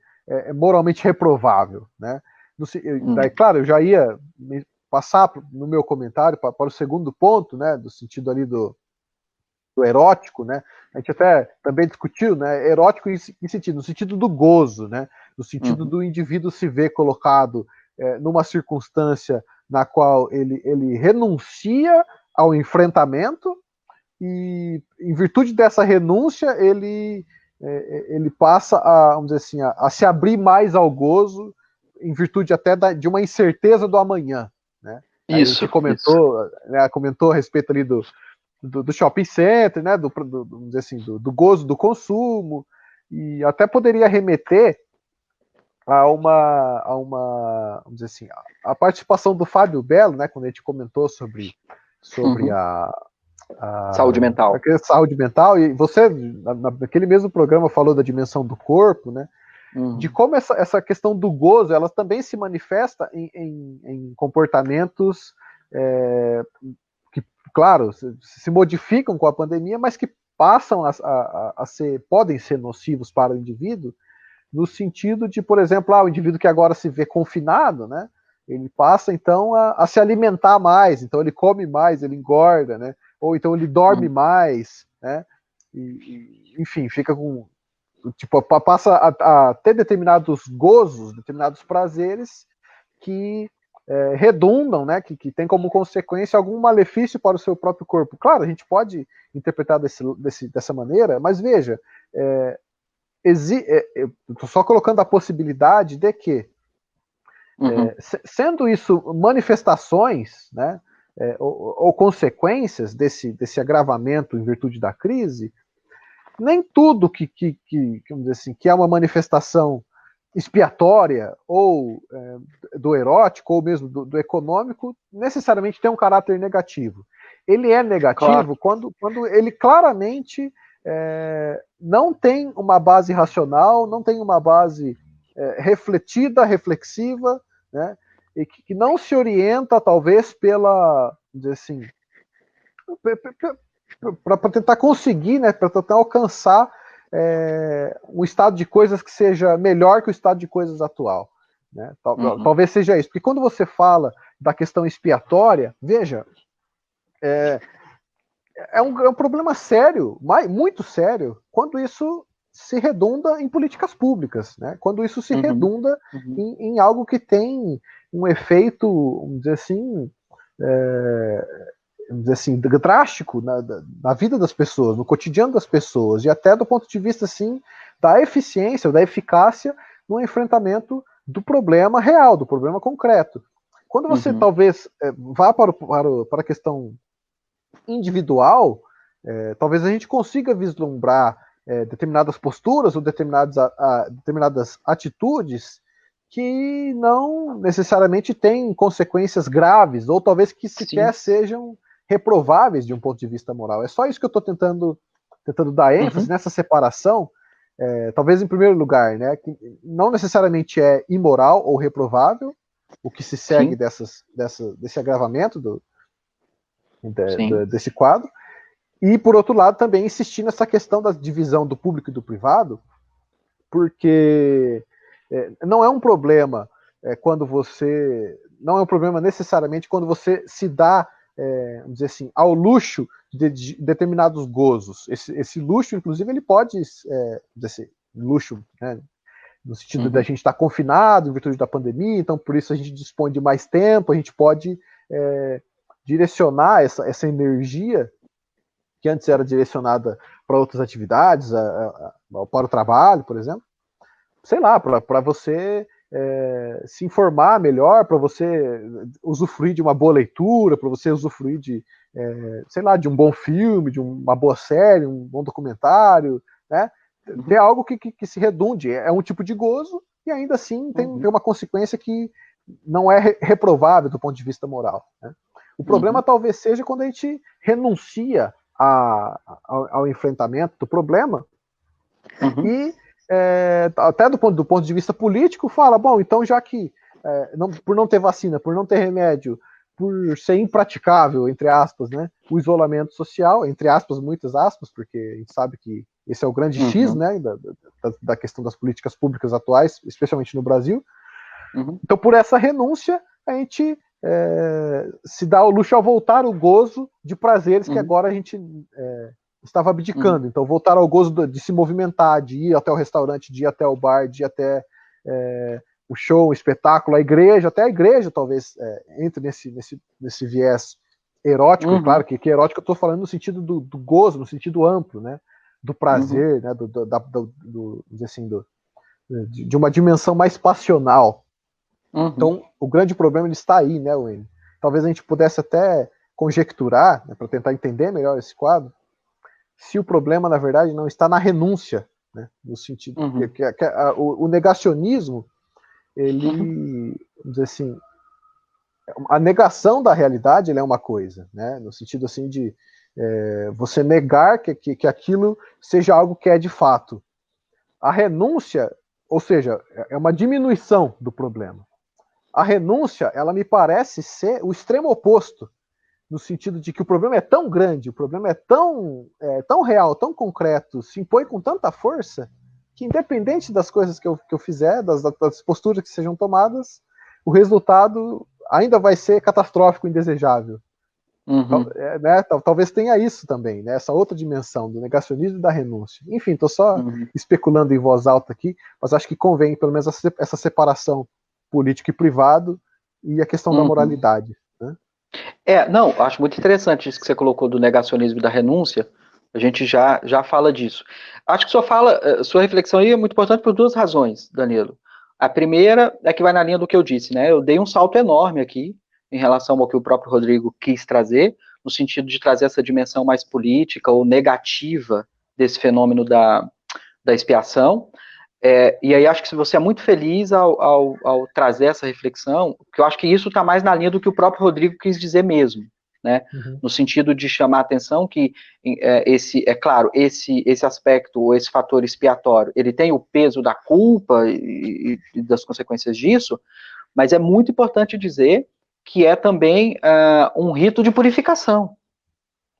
moralmente reprovável, né? Daí, claro, eu já ia passar no meu comentário para o segundo ponto, né, do sentido ali do erótico, né? A gente até também discutiu, né? Erótico no sentido do gozo, né? No sentido do indivíduo se ver colocado numa circunstância na qual ele renuncia ao enfrentamento e, em virtude dessa renúncia, ele passa vamos dizer assim, a se abrir mais ao gozo, em virtude até de uma incerteza do amanhã, né? Isso, a gente comentou, né, comentou a respeito ali do shopping center, né, vamos dizer assim, do gozo do consumo, e até poderia remeter a uma vamos dizer assim, a participação do Fábio Belo, né, quando a gente comentou sobre a saúde mental. Saúde mental, e você, naquele mesmo programa, falou da dimensão do corpo, né, de como essa questão do gozo, ela também se manifesta em comportamentos que, claro, se modificam com a pandemia, mas que passam podem ser nocivos para o indivíduo, no sentido de, por exemplo, o indivíduo que agora se vê confinado, né, ele passa então a se alimentar mais, então ele come mais, ele engorda, né, ou então ele dorme mais, né, enfim, fica com, tipo, passa a ter determinados gozos, determinados prazeres que redundam, né, que tem como consequência algum malefício para o seu próprio corpo. Claro, a gente pode interpretar dessa maneira, mas veja, estou só colocando a possibilidade de que, sendo isso manifestações, né, ou consequências desse agravamento em virtude da crise, nem tudo vamos dizer assim, que é uma manifestação expiatória ou do erótico ou mesmo do econômico necessariamente tem um caráter negativo. Ele é negativo, claro, quando ele claramente não tem uma base racional, não tem uma base refletida, reflexiva, né, e que não se orienta talvez pela, vamos dizer assim, para tentar conseguir, né, para tentar alcançar um estado de coisas que seja melhor que o estado de coisas atual. Né? Talvez seja isso. Porque quando você fala da questão expiatória, veja, é um problema sério, muito sério, quando isso se redunda em políticas públicas, né? Quando isso se redunda em algo que tem um efeito, vamos dizer assim, drástico na vida das pessoas, no cotidiano das pessoas, e até do ponto de vista assim, da eficiência, da eficácia no enfrentamento do problema real, do problema concreto. Quando você talvez vá para a questão individual, talvez a gente consiga vislumbrar determinadas posturas ou determinadas atitudes que não necessariamente têm consequências graves, ou talvez que sequer sejam reprováveis de um ponto de vista moral. É só isso que eu estou tentando dar ênfase nessa separação, talvez em primeiro lugar, né, que não necessariamente é imoral ou reprovável o que se segue desse agravamento desse quadro, e por outro lado também insistir nessa questão da divisão do público e do privado, porque não é um problema quando você, não é um problema necessariamente quando você se dá, vamos dizer assim, ao luxo de determinados gozos. Esse luxo, inclusive, ele pode, dizer assim, luxo, né, no sentido da gente estar confinado em virtude da pandemia, então por isso a gente dispõe de mais tempo, a gente pode direcionar essa energia que antes era direcionada para outras atividades, para o trabalho, por exemplo, sei lá, para você se informar melhor, para você usufruir de uma boa leitura, para você usufruir de, sei lá, de um bom filme, de uma boa série, um bom documentário, né? Ter algo que se redunde, é um tipo de gozo e ainda assim tem uma consequência que não é reprovável do ponto de vista moral, né? O problema talvez seja quando a gente renuncia ao enfrentamento do problema e até do ponto de vista político fala, bom, então já que por não ter vacina, por não ter remédio, por ser impraticável, entre aspas, né, o isolamento social, entre aspas, muitas aspas, porque a gente sabe que esse é o grande X, né, da questão das políticas públicas atuais, especialmente no Brasil. Então, por essa renúncia, a gente se dá ao luxo ao voltar o gozo de prazeres que agora a gente estava abdicando. Então, voltar ao gozo de se movimentar, de ir até o restaurante, de ir até o bar, de ir até o show, o espetáculo, a igreja, até a igreja talvez entre nesse viés erótico, e claro que erótico eu estou falando no sentido do gozo, no sentido amplo, né, do prazer, né, assim, de uma dimensão mais passional. Então, o grande problema ele está aí, né, Wayne? Talvez a gente pudesse até conjecturar, né, para tentar entender melhor esse quadro, se o problema, na verdade, não está na renúncia, né, no sentido que o negacionismo, ele, vamos dizer assim, a negação da realidade ele é uma coisa, né, no sentido assim de você negar que aquilo seja algo que é de fato. A renúncia, ou seja, é uma diminuição do problema. A renúncia, ela me parece ser o extremo oposto, no sentido de que o problema é tão grande, o problema é tão real, tão concreto, se impõe com tanta força, que independente das coisas que eu fizer, das posturas que sejam tomadas, o resultado ainda vai ser catastrófico, indesejável. Uhum. Né? Talvez tenha isso também, né? Essa outra dimensão do negacionismo e da renúncia. Enfim, estou só especulando em voz alta aqui, mas acho que convém pelo menos essa separação político e privado e a questão da moralidade. Né? Não, acho muito interessante isso que você colocou do negacionismo e da renúncia. A gente já fala disso. Acho que sua reflexão aí é muito importante por duas razões, Danilo. A primeira é que vai na linha do que eu disse, né? Eu dei um salto enorme aqui em relação ao que o próprio Rodrigo quis trazer, no sentido de trazer essa dimensão mais política ou negativa desse fenômeno da expiação. E aí acho que se você é muito feliz ao trazer essa reflexão, porque eu acho que isso está mais na linha do que o próprio Rodrigo quis dizer mesmo, né? No sentido de chamar a atenção que esse aspecto, ou esse fator expiatório, ele tem o peso da culpa e das consequências disso, mas é muito importante dizer que é também um rito de purificação.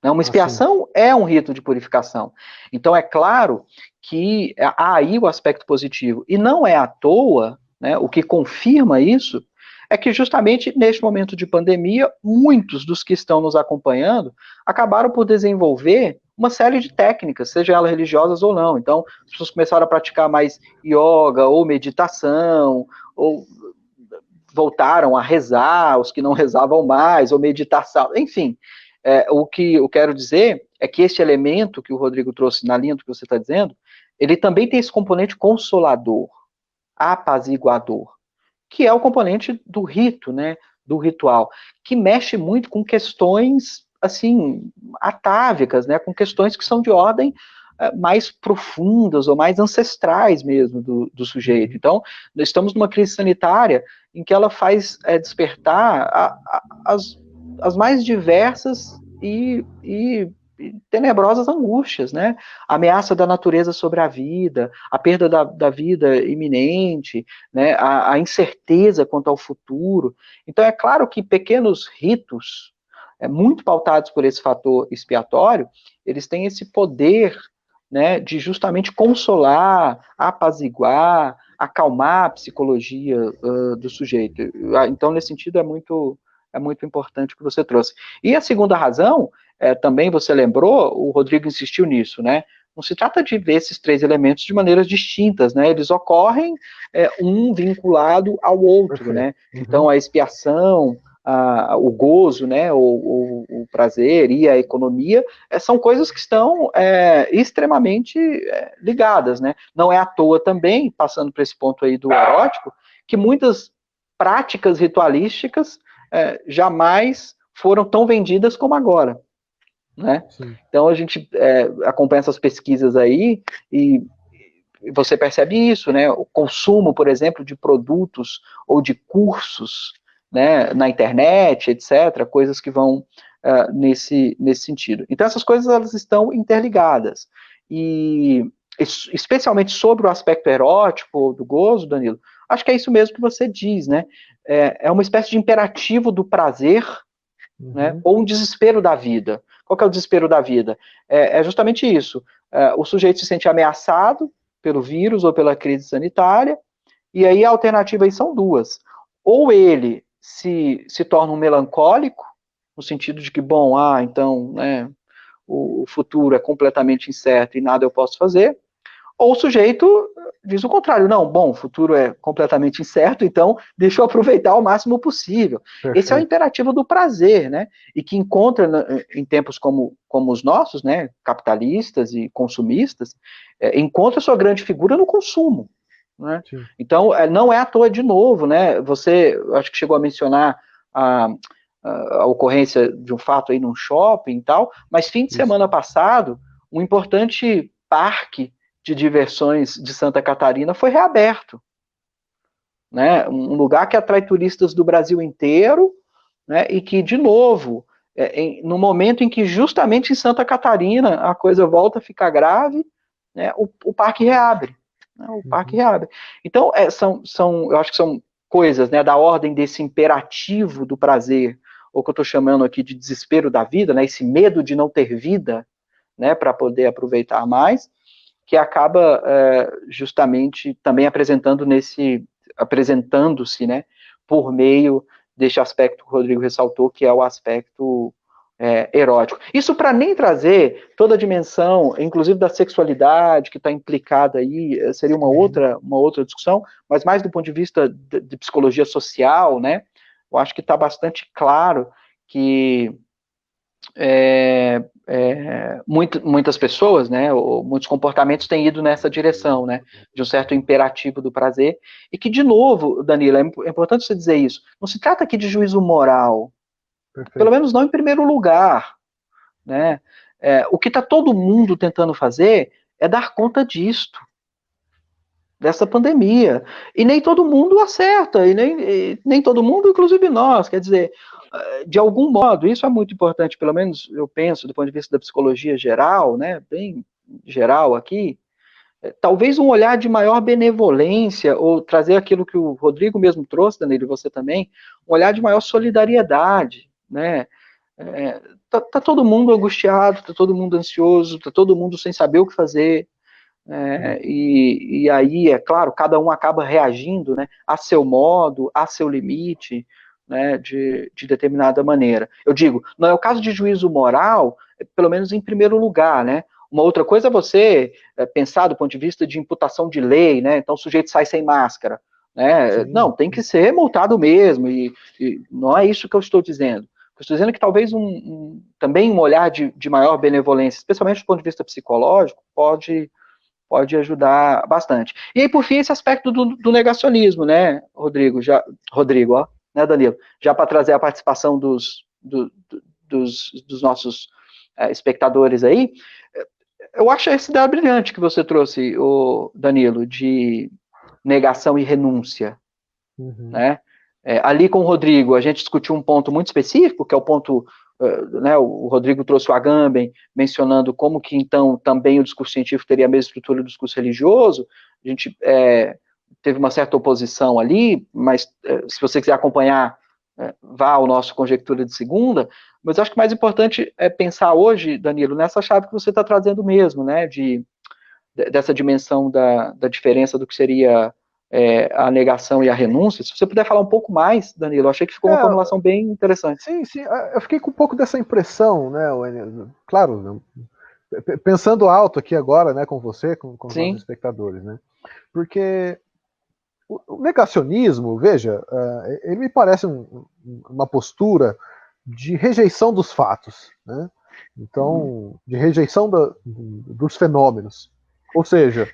Uma expiação é um rito de purificação. Então, é claro que há aí o aspecto positivo. E não é à toa, né, o que confirma isso, é que justamente neste momento de pandemia, muitos dos que estão nos acompanhando acabaram por desenvolver uma série de técnicas, seja elas religiosas ou não. Então, as pessoas começaram a praticar mais yoga ou meditação, ou voltaram a rezar, os que não rezavam mais, ou meditação, enfim. O que eu quero dizer é que este elemento que o Rodrigo trouxe na linha do que você está dizendo, ele também tem esse componente consolador, apaziguador, que é o componente do rito, né, do ritual, que mexe muito com questões, assim, atávicas, né, com questões que são de ordem mais profundas ou mais ancestrais mesmo do sujeito. Então, nós estamos numa crise sanitária em que ela faz despertar as mais diversas e tenebrosas angústias, né? A ameaça da natureza sobre a vida, a perda da vida iminente, né? A incerteza quanto ao futuro. Então, é claro que pequenos ritos, muito pautados por esse fator expiatório, eles têm esse poder, né, de justamente consolar, apaziguar, acalmar a psicologia do sujeito. Então, nesse sentido, é muito importante o que você trouxe. E a segunda razão, também você lembrou, o Rodrigo insistiu nisso, né? Não se trata de ver esses três elementos de maneiras distintas, né? Eles ocorrem um vinculado ao outro, perfeito, né? Então, a expiação, o gozo, né? O prazer e a economia são coisas que estão extremamente ligadas, né? Não é à toa também, passando para esse ponto aí do erótico, que muitas práticas ritualísticas jamais foram tão vendidas como agora, né? Então a gente acompanha essas pesquisas aí e você percebe isso, né? O consumo, por exemplo, de produtos ou de cursos, né, na internet, etc., coisas que vão nesse sentido. Então essas coisas elas estão interligadas e especialmente sobre o aspecto erótico do gozo, Danilo, acho que é isso mesmo que você diz, né? É uma espécie de imperativo do prazer, né? Ou um desespero da vida. Qual que é o desespero da vida? É justamente isso. O sujeito se sente ameaçado pelo vírus ou pela crise sanitária, e aí a alternativa aí são duas. Ou ele se torna um melancólico, no sentido de que, bom, então, né, o futuro é completamente incerto e nada eu posso fazer, ou o sujeito diz o contrário, não, bom, o futuro é completamente incerto, então deixa eu aproveitar o máximo possível. Perfeito. Esse é o imperativo do prazer, né? E que encontra em tempos como os nossos, né, capitalistas e consumistas, encontra sua grande figura no consumo. Né? Então, não é à toa de novo, né? Você, acho que chegou a mencionar a ocorrência de um fato aí num shopping e tal, mas fim de semana passado, um importante parque de diversões de Santa Catarina foi reaberto, né? Um lugar que atrai turistas do Brasil inteiro, né? E que, de novo, no momento em que justamente em Santa Catarina a coisa volta a ficar grave, né? O parque reabre, né? O parque reabre. Então, eu acho que são coisas, né, da ordem desse imperativo do prazer, ou que eu estou chamando aqui de desespero da vida, né? Esse medo de não ter vida, né? Para poder aproveitar mais, que acaba justamente também apresentando-se, né, por meio deste aspecto que o Rodrigo ressaltou, que é o aspecto erótico. Isso para nem trazer toda a dimensão, inclusive da sexualidade que está implicada aí, seria uma outra discussão, mas mais do ponto de vista de psicologia social, né? Eu acho que está bastante claro que muitas pessoas, né, ou muitos comportamentos têm ido nessa direção, né, de um certo imperativo do prazer, e que, de novo, Danilo, é importante você dizer isso, não se trata aqui de juízo moral, Perfeito. pelo menos não em primeiro lugar, né, o que está todo mundo tentando fazer é dar conta disto, dessa pandemia, e nem todo mundo acerta, e nem todo mundo, inclusive nós, quer dizer, de algum modo, isso é muito importante, pelo menos eu penso, do ponto de vista da psicologia geral, né, bem geral aqui, talvez um olhar de maior benevolência, ou trazer aquilo que o Rodrigo mesmo trouxe, Danilo, e você também, um olhar de maior solidariedade, né, tá todo mundo angustiado, tá todo mundo ansioso, tá todo mundo sem saber o que fazer, e aí, é claro, cada um acaba reagindo, né, a seu modo, a seu limite, né, de determinada maneira. Eu digo, não é o caso de juízo moral, pelo menos em primeiro lugar, né? Uma outra coisa é você pensar do ponto de vista de imputação de lei, né? Então o sujeito sai sem máscara, né? Sim. Não, tem que ser multado mesmo, e não é isso que eu estou dizendo. Eu estou dizendo que talvez também um olhar de maior benevolência, especialmente do ponto de vista psicológico, pode ajudar bastante. E aí, por fim, esse aspecto do negacionismo, né, Rodrigo, ó, né, Danilo? Já para trazer a participação dos nossos espectadores aí, eu acho essa ideia brilhante que você trouxe, o Danilo, de negação e renúncia, né? Ali com o Rodrigo, a gente discutiu um ponto muito específico, que é o ponto, né, o Rodrigo trouxe o Agamben, mencionando como que, então, também o discurso científico teria a mesma estrutura do discurso religioso. A gente teve uma certa oposição ali, mas se você quiser acompanhar, vá ao nosso Conjectura de Segunda, mas eu acho que o mais importante é pensar hoje, Danilo, nessa chave que você está trazendo mesmo, né, dessa dimensão da diferença do que seria a negação e a renúncia. Se você puder falar um pouco mais, Danilo, eu achei que ficou uma formulação bem interessante. Sim, eu fiquei com um pouco dessa impressão, né, claro, pensando alto aqui agora, né, com você, com os nossos espectadores, né, porque o negacionismo, veja, ele me parece uma postura de rejeição dos fatos, né, então, de rejeição dos fenômenos, ou seja,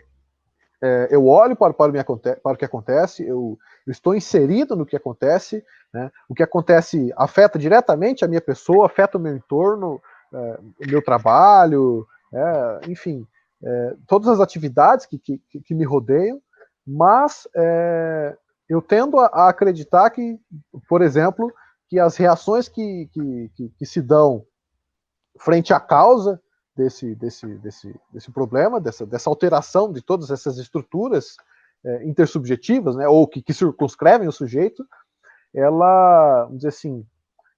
eu olho para o que acontece, eu estou inserido no que acontece, né? O que acontece afeta diretamente a minha pessoa, afeta o meu entorno, o meu trabalho, enfim, todas as atividades que me rodeiam, mas eu tendo a acreditar que, por exemplo, que as reações que se dão frente à causa desse problema, dessa alteração de todas essas estruturas intersubjetivas, né, ou que circunscrevem o sujeito, ela, vamos dizer assim,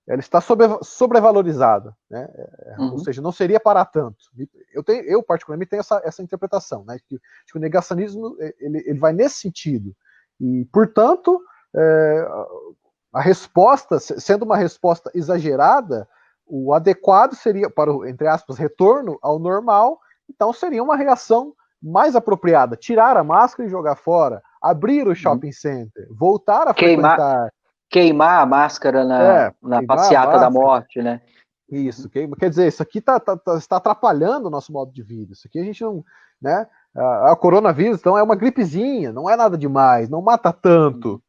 ela está sobrevalorizada, né? Ou seja, não seria para tanto. Eu particularmente tenho essa interpretação, né, que o negacionismo ele vai nesse sentido, e, portanto, a resposta, sendo uma resposta exagerada, o adequado seria, para o, entre aspas, retorno ao normal, então seria uma reação mais apropriada. Tirar a máscara e jogar fora, abrir o shopping center, voltar a frequentar. Queimar a máscara na passeata da morte, né? Isso, quer dizer, isso aqui está atrapalhando o nosso modo de vida. Isso aqui a gente não, né? A coronavírus, então, é uma gripezinha, não é nada demais, não mata tanto.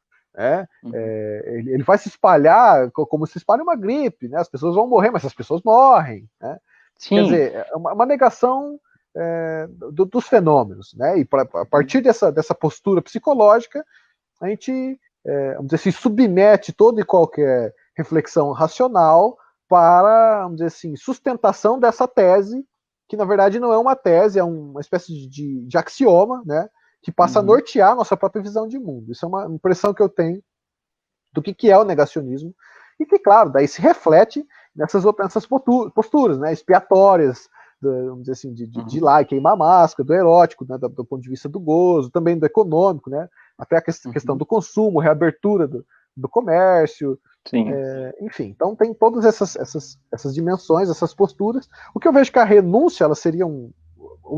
Ele vai se espalhar como se espalha uma gripe, né? As pessoas vão morrer, mas as pessoas morrem, né? Quer dizer, é uma negação dos fenômenos, né? E a partir dessa postura psicológica, a gente, vamos dizer assim, submete toda e qualquer reflexão racional para, vamos dizer assim, sustentação dessa tese, que na verdade não é uma tese, é uma espécie de axioma, né? Que passa a nortear a nossa própria visão de mundo. Isso é uma impressão que eu tenho do que é o negacionismo, e que, claro, daí se reflete nessas posturas, né, expiatórias, vamos dizer assim, de ir lá e queimar máscara, do erótico, né, do ponto de vista do gozo, também do econômico, né, até a questão do consumo, reabertura do comércio, enfim, então tem todas essas dimensões, essas posturas. O que eu vejo que a renúncia ela seria um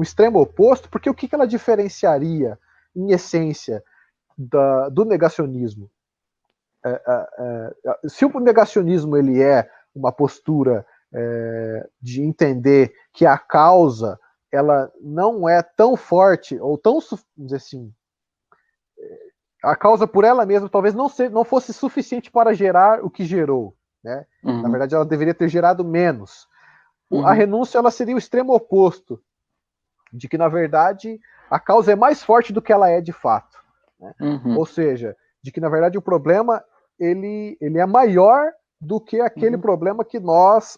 extremo oposto, porque o que ela diferenciaria, em essência, do negacionismo? Se o negacionismo ele é uma postura de entender que a causa ela não é tão forte, ou tão, vamos dizer assim, a causa por ela mesma talvez não fosse suficiente para gerar o que gerou, né? Na verdade, ela deveria ter gerado menos. A renúncia ela seria o extremo oposto, de que, na verdade, a causa é mais forte do que ela é de fato. Né? Ou seja, de que, na verdade, o problema ele é maior do que aquele problema que nós,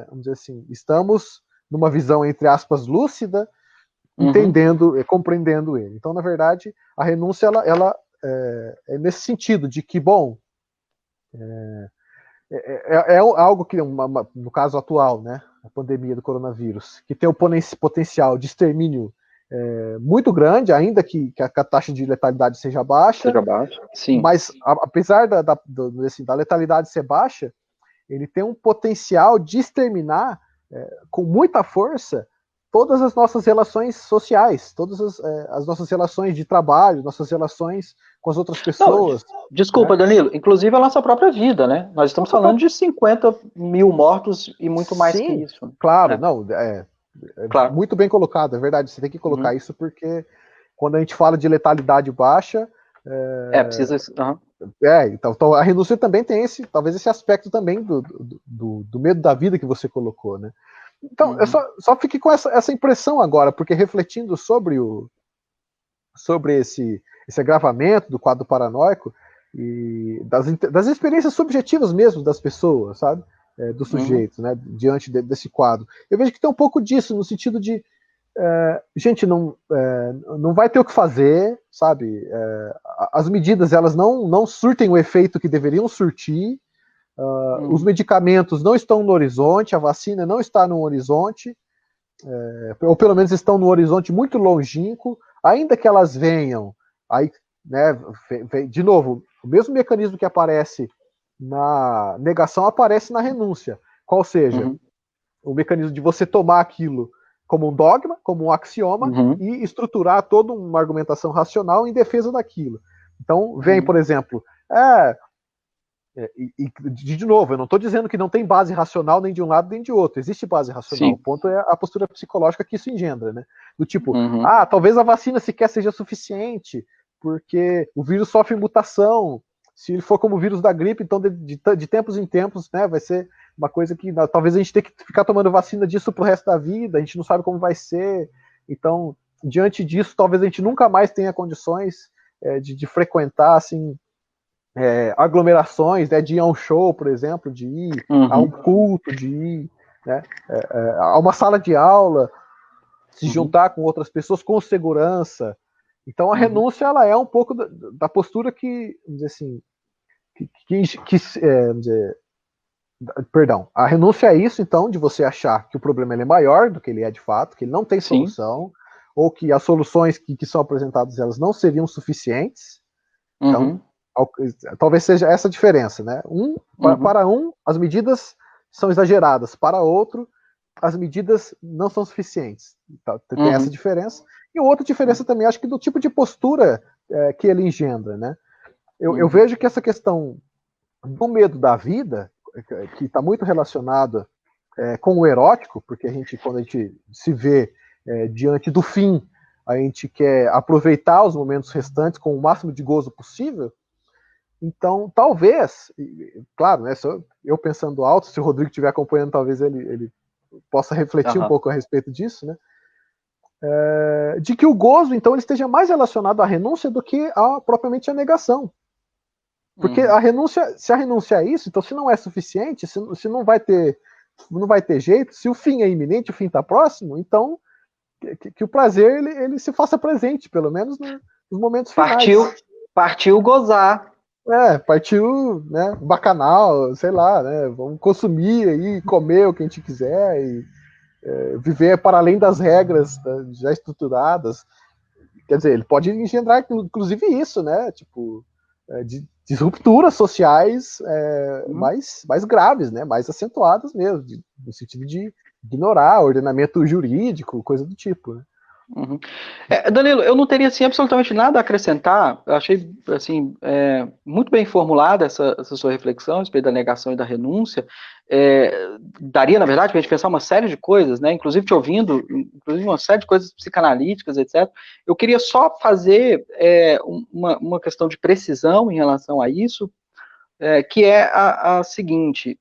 vamos dizer assim, estamos numa visão, entre aspas, lúcida, entendendo, compreendendo ele. Então, na verdade, a renúncia ela é nesse sentido de que, bom, é algo que, no caso atual, né, a pandemia do coronavírus, que tem o potencial de extermínio muito grande, ainda que a taxa de letalidade seja baixa, sim. Mas apesar da letalidade ser baixa, ele tem um potencial de exterminar com muita força todas as nossas relações sociais, todas as nossas relações de trabalho, nossas relações com as outras pessoas. Não, desculpa, né? Danilo, inclusive a nossa própria vida, né? Nós estamos falando de 50 mil mortos e muito mais que isso. Claro, não, claro. Muito bem colocado, é verdade, você tem que colocar isso porque quando a gente fala de letalidade baixa, precisa. Então a renúncia também tem talvez esse aspecto também do medo da vida que você colocou, né? Então, eu só fiquei com essa impressão agora, porque refletindo sobre esse agravamento do quadro paranoico e das experiências subjetivas mesmo das pessoas, sabe? Dos sujeitos, né? Diante desse quadro. Eu vejo que tem um pouco disso, no sentido de gente, não vai ter o que fazer, sabe? As medidas elas não surtem o efeito que deveriam surtir, os medicamentos não estão no horizonte, a vacina não está no horizonte, ou pelo menos estão no horizonte muito longínquo, ainda que elas venham, aí, né, de novo, o mesmo mecanismo que aparece na negação aparece na renúncia, qual seja, o mecanismo de você tomar aquilo como um dogma, como um axioma, e estruturar toda uma argumentação racional em defesa daquilo. Então, vem, por exemplo, de novo, eu não estou dizendo que não tem base racional nem de um lado nem de outro, existe base racional, o ponto é a postura psicológica que isso engendra, né? Do tipo, talvez a vacina sequer seja suficiente, porque o vírus sofre mutação, se ele for como o vírus da gripe, então de tempos em tempos, né, vai ser uma coisa que talvez a gente tenha que ficar tomando vacina disso pro resto da vida, a gente não sabe como vai ser, então, diante disso, talvez a gente nunca mais tenha condições de frequentar, assim, aglomerações, né, de ir a um show, por exemplo, de ir a um culto, de ir, né, a uma sala de aula, se juntar com outras pessoas com segurança. Então a renúncia ela é um pouco da postura que, vamos dizer assim, vamos dizer, perdão, a renúncia é isso, então, de você achar que o problema ele é maior do que ele é de fato, que ele não tem solução, ou que as soluções que são apresentadas elas não seriam suficientes. Então, talvez seja essa a diferença, né? Para as medidas são exageradas, para outro, as medidas não são suficientes. Então, tem essa diferença. E outra diferença também, acho que do tipo de postura que ele engendra, né? Eu vejo que essa questão do medo da vida, que está muito relacionada com o erótico, porque quando a gente se vê diante do fim, a gente quer aproveitar os momentos restantes com o máximo de gozo possível. Então, talvez, claro, né, eu pensando alto, se o Rodrigo estiver acompanhando, talvez ele possa refletir um pouco a respeito disso, né? De que o gozo, então, ele esteja mais relacionado à renúncia do que propriamente à negação. Porque a renúncia, se a renúncia é isso, então se não é suficiente, se não vai ter jeito, se o fim é iminente, o fim está próximo, então que o prazer ele se faça presente, pelo menos nos momentos finais. Partiu gozar. Partiu, né, bacanal, sei lá, né, vamos consumir aí, comer o que a gente quiser, viver para além das regras já estruturadas. Quer dizer, ele pode engendrar, inclusive, isso, né? Tipo, de rupturas sociais mais graves, né? Mais acentuadas mesmo, no sentido de ignorar ordenamento jurídico, coisa do tipo, né? Uhum. Danilo, eu não teria assim, absolutamente nada a acrescentar. Eu achei assim, muito bem formulada essa sua reflexão a respeito da negação e da renúncia. Daria, na verdade, para a gente pensar uma série de coisas, né? Inclusive te ouvindo, inclusive uma série de coisas psicanalíticas, etc. Eu queria só fazer uma questão de precisão em relação a isso, que é a seguinte.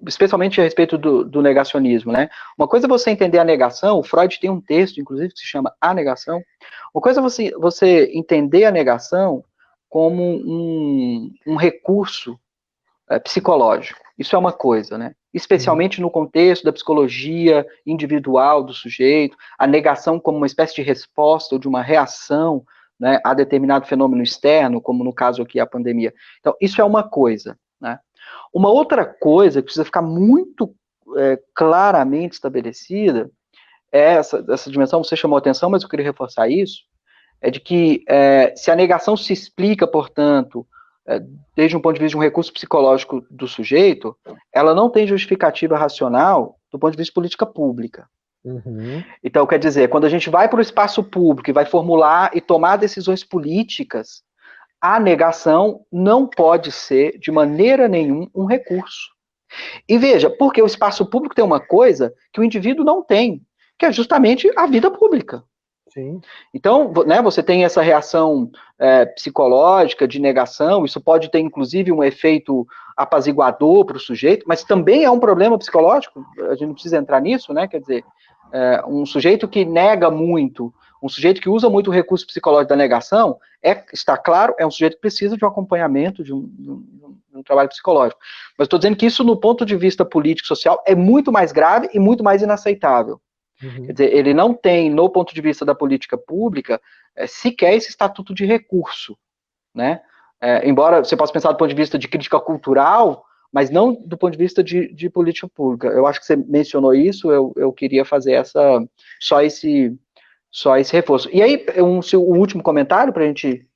Especialmente a respeito do negacionismo, né? Uma coisa é você entender a negação, o Freud tem um texto, inclusive, que se chama A Negação. Uma coisa é você entender a negação como um recurso psicológico. Isso é uma coisa, né? Especialmente no contexto da psicologia individual do sujeito, a negação como uma espécie de resposta ou de uma reação, né, a determinado fenômeno externo, como no caso aqui a pandemia. Então, isso é uma coisa, né? Uma outra coisa que precisa ficar muito claramente estabelecida é essa dimensão, você chamou a atenção, mas eu queria reforçar isso, é de que se a negação se explica, portanto, desde um ponto de vista de um recurso psicológico do sujeito, ela não tem justificativa racional do ponto de vista de política pública. Uhum. Então, quer dizer, quando a gente vai para o espaço público e vai formular e tomar decisões políticas, a negação não pode ser, de maneira nenhuma, um recurso. E veja, porque o espaço público tem uma coisa que o indivíduo não tem, que é justamente a vida pública. Sim. Então, né, você tem essa reação psicológica de negação, isso pode ter, inclusive, um efeito apaziguador para o sujeito, mas também é um problema psicológico, a gente não precisa entrar nisso, né, quer dizer, um sujeito que nega muito, um sujeito que usa muito o recurso psicológico da negação, está claro, é um sujeito que precisa de um acompanhamento, de um trabalho psicológico. Mas estou dizendo que isso, no ponto de vista político-social, é muito mais grave e muito mais inaceitável. Uhum. Quer dizer, ele não tem, no ponto de vista da política pública, sequer esse estatuto de recurso, né? Embora você possa pensar do ponto de vista de crítica cultural, mas não do ponto de vista de política pública. Eu acho que você mencionou isso, eu queria fazer só esse reforço. E aí, um último comentário para a gente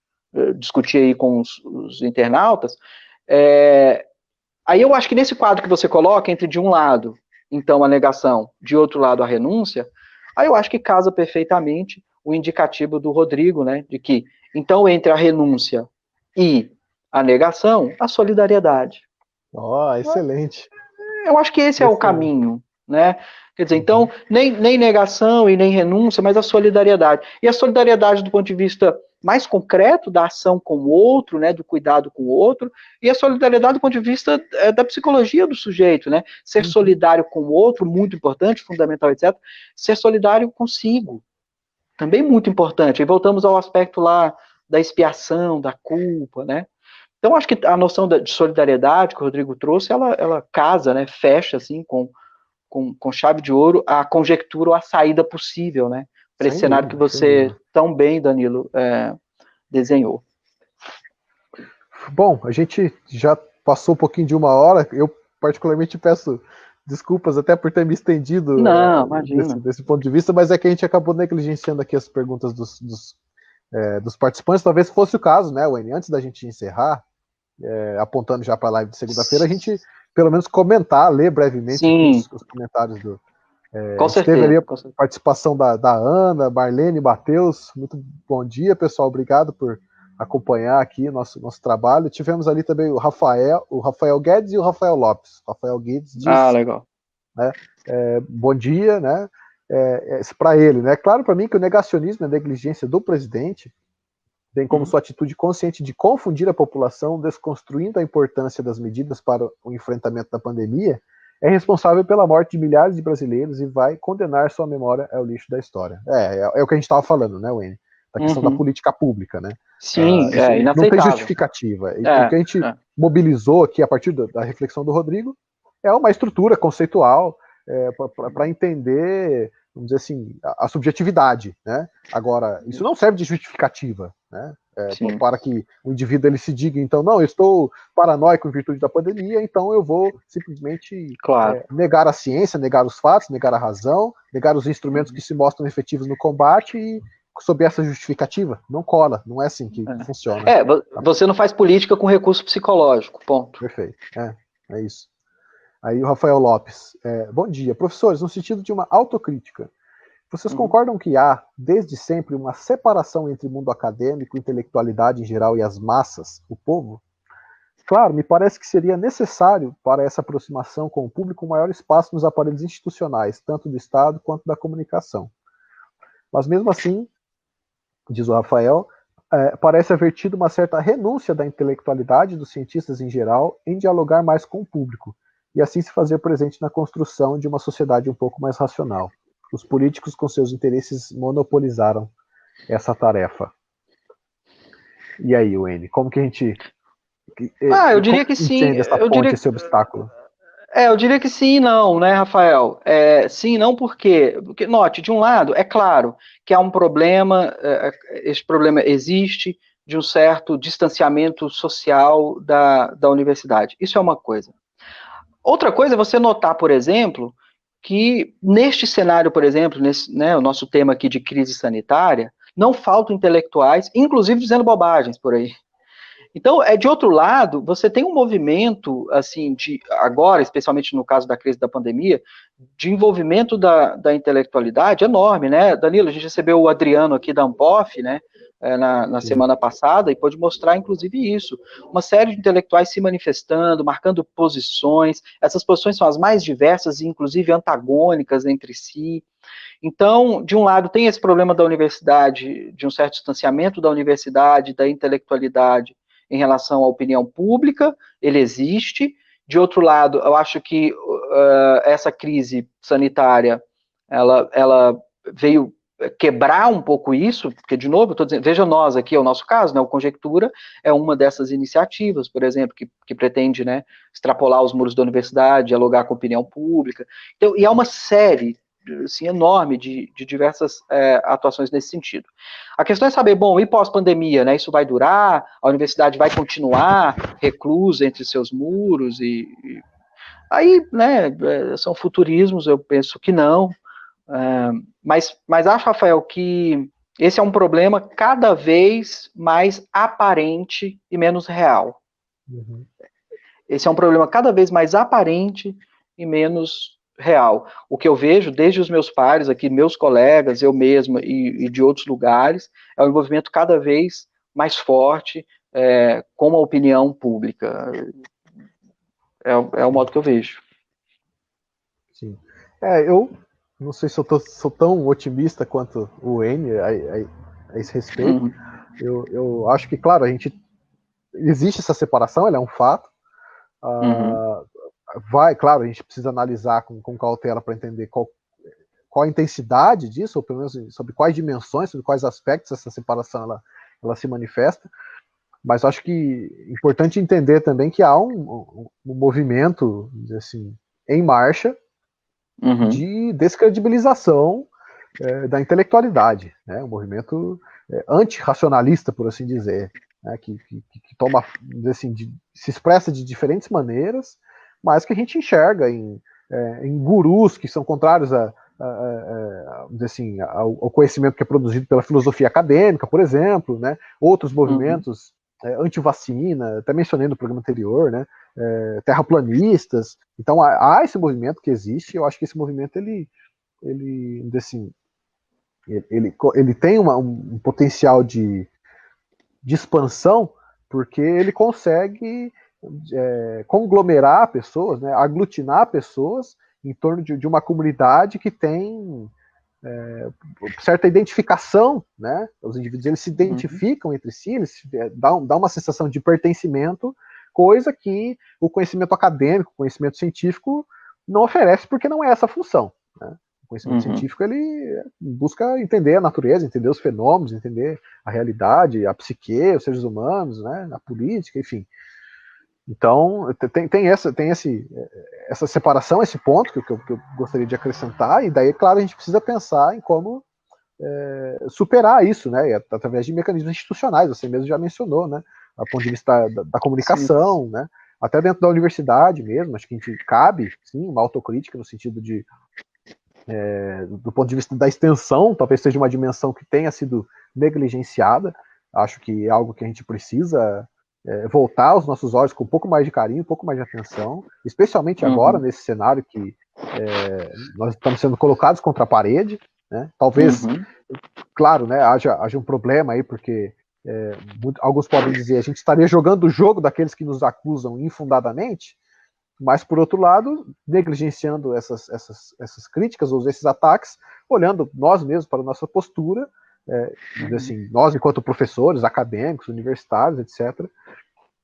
discutir aí com os internautas, aí eu acho que nesse quadro que você coloca, entre de um lado, então, a negação, de outro lado, a renúncia, aí eu acho que casa perfeitamente o indicativo do Rodrigo, né, de que, então, entre a renúncia e a negação, a solidariedade. Excelente. Eu acho que esse é o caminho, né? Quer dizer, então, nem negação e nem renúncia, mas a solidariedade. E a solidariedade do ponto de vista mais concreto da ação com o outro, né, do cuidado com o outro, e a solidariedade do ponto de vista da psicologia do sujeito, né? Ser solidário com o outro, muito importante, fundamental, etc. Ser solidário consigo, também muito importante. E voltamos ao aspecto lá da expiação, da culpa, né? Então, acho que a noção de solidariedade que o Rodrigo trouxe, ela casa, né, fecha, assim, com chave de ouro, a conjectura ou a saída possível, né, para esse cenário que você tão bem, Danilo, desenhou. Bom, a gente já passou um pouquinho de 1 hora, eu particularmente peço desculpas até por ter me estendido desse ponto de vista, mas é que a gente acabou negligenciando aqui as perguntas dos participantes, talvez fosse o caso, né, Wayne? Antes da gente encerrar, apontando já para a live de segunda-feira, a gente pelo menos ler brevemente os comentários do. Com certeza. Teve ali a participação da Ana, Marlene, Matheus. Muito bom dia, pessoal. Obrigado por acompanhar aqui nosso trabalho. Tivemos ali também o Rafael Guedes e o Rafael Lopes. O Rafael Guedes diz. Legal. Né, bom dia, né? Para ele, né? Claro para mim que o negacionismo e a negligência do presidente tem como sua atitude consciente de confundir a população, desconstruindo a importância das medidas para o enfrentamento da pandemia, é responsável pela morte de milhares de brasileiros e vai condenar sua memória ao lixo da história. É o que a gente estava falando, né, Wayne? Da questão da política pública, né? Sim, inaceitável. Não tem justificativa. O que a gente mobilizou aqui a partir da reflexão do Rodrigo é uma estrutura conceitual para entender, vamos dizer assim, a subjetividade, né? Agora, isso não serve de justificativa, né? para que o indivíduo ele se diga, então, não, eu estou paranoico em virtude da pandemia, então eu vou simplesmente negar a ciência, negar os fatos, negar a razão, negar os instrumentos que se mostram efetivos no combate e sob essa justificativa. Não cola, não é assim que funciona. Você não faz política com recurso psicológico, ponto. Perfeito, é isso. Aí o Rafael Lopes, bom dia, professores, no sentido de uma autocrítica, vocês concordam que há, desde sempre, uma separação entre mundo acadêmico, intelectualidade em geral e as massas, o povo? Claro, me parece que seria necessário, para essa aproximação com o público, um maior espaço nos aparelhos institucionais, tanto do Estado quanto da comunicação. Mas mesmo assim, diz o Rafael, parece haver tido uma certa renúncia da intelectualidade dos cientistas em geral em dialogar mais com o público, e assim se fazer presente na construção de uma sociedade um pouco mais racional. Os políticos, com seus interesses, monopolizaram essa tarefa. E aí, Wayne, como que a gente... eu diria que sim. Esse obstáculo? Eu diria que sim e não, né, Rafael? Sim e não por quê? Porque, note, de um lado, é claro que há um problema, esse problema existe, de um certo distanciamento social da universidade. Isso é uma coisa. Outra coisa é você notar, por exemplo, que neste cenário, por exemplo, o nosso tema aqui de crise sanitária, não faltam intelectuais, inclusive dizendo bobagens por aí. Então, de outro lado, você tem um movimento, assim, agora, especialmente no caso da crise da pandemia, de envolvimento da intelectualidade enorme, né? Danilo, a gente recebeu o Adriano aqui da Ampof, né? Na semana passada, e pôde mostrar, inclusive, isso. Uma série de intelectuais se manifestando, marcando posições. Essas posições são as mais diversas e, inclusive, antagônicas entre si. Então, de um lado, tem esse problema da universidade, de um certo distanciamento da universidade, da intelectualidade, em relação à opinião pública, ele existe. De outro lado, eu acho que essa crise sanitária, ela veio quebrar um pouco isso, porque, de novo, eu estou dizendo, veja nós aqui, é o nosso caso, né, o Conjectura é uma dessas iniciativas, por exemplo, que pretende, né, extrapolar os muros da universidade, dialogar com a opinião pública. Então, e há uma série assim, enorme de diversas atuações nesse sentido. A questão é saber, bom, e pós-pandemia, né, isso vai durar? A universidade vai continuar reclusa entre seus muros? Aí, né, são futurismos, eu penso que não. Mas acho, Rafael, que esse é um problema cada vez mais aparente e menos real. Esse é um problema cada vez mais aparente e menos real. O que eu vejo desde os meus pares aqui, meus colegas, eu mesma e de outros lugares, é um envolvimento cada vez mais forte com a opinião pública. É o modo que eu vejo. Sim. Eu não sei se eu sou tão otimista quanto o N a esse respeito. Eu acho que, claro, existe essa separação, ela é um fato. Claro, a gente precisa analisar com cautela para entender qual a intensidade disso, ou pelo menos sobre quais dimensões, sobre quais aspectos essa separação ela se manifesta. Mas acho que é importante entender também que há um movimento, assim, em marcha, de descredibilização da intelectualidade, né? Um movimento antirracionalista, por assim dizer, né? que toma, assim, se expressa de diferentes maneiras, mas que a gente enxerga em gurus que são contrários assim, ao conhecimento que é produzido pela filosofia acadêmica, por exemplo, né? Outros movimentos anti-vacina, até mencionei no programa anterior, né? Terraplanistas. Então há esse movimento que existe. Eu acho que esse movimento ele tem um potencial de expansão, porque ele consegue conglomerar pessoas, né? Aglutinar pessoas em torno de uma comunidade que tem certa identificação, né? Os indivíduos eles se identificam entre si, eles dão uma sensação de pertencimento, coisa que o conhecimento acadêmico, o conhecimento científico não oferece, porque não é essa a função, né? O conhecimento científico ele busca entender a natureza, entender os fenômenos, entender a realidade, a psique, os seres humanos, né? A política, enfim. Então, tem essa separação, esse ponto que eu gostaria de acrescentar, e daí, claro, a gente precisa pensar em como superar isso, né, através de mecanismos institucionais, você mesmo já mencionou, né, do ponto de vista da comunicação, né, até dentro da universidade mesmo, acho que a gente cabe, sim, uma autocrítica no sentido de, do ponto de vista da extensão, talvez seja uma dimensão que tenha sido negligenciada, acho que é algo que a gente precisa voltar aos nossos olhos com um pouco mais de carinho, um pouco mais de atenção, especialmente agora, nesse cenário que nós estamos sendo colocados contra a parede, né? Talvez, claro, né, haja um problema aí, porque alguns podem dizer a gente estaria jogando o jogo daqueles que nos acusam infundadamente, mas, por outro lado, negligenciando essas críticas ou esses ataques, olhando nós mesmos para a nossa postura, assim, nós enquanto professores, acadêmicos, universitários, etc.,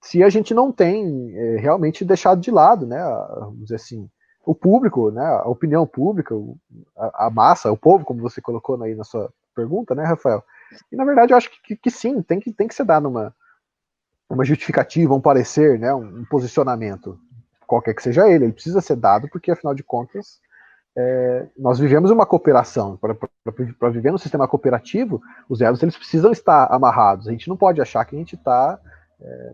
se a gente não tem realmente deixado de lado, né, vamos dizer assim, o público, né, a opinião pública, a massa, o povo, como você colocou aí na sua pergunta, né, Rafael? E, na verdade, eu acho que sim, tem que ser dado uma justificativa, um parecer, né, um posicionamento, qualquer que seja ele precisa ser dado, porque, afinal de contas, nós vivemos uma cooperação. Para viver no sistema cooperativo, os elos eles precisam estar amarrados. A gente não pode achar que a gente está...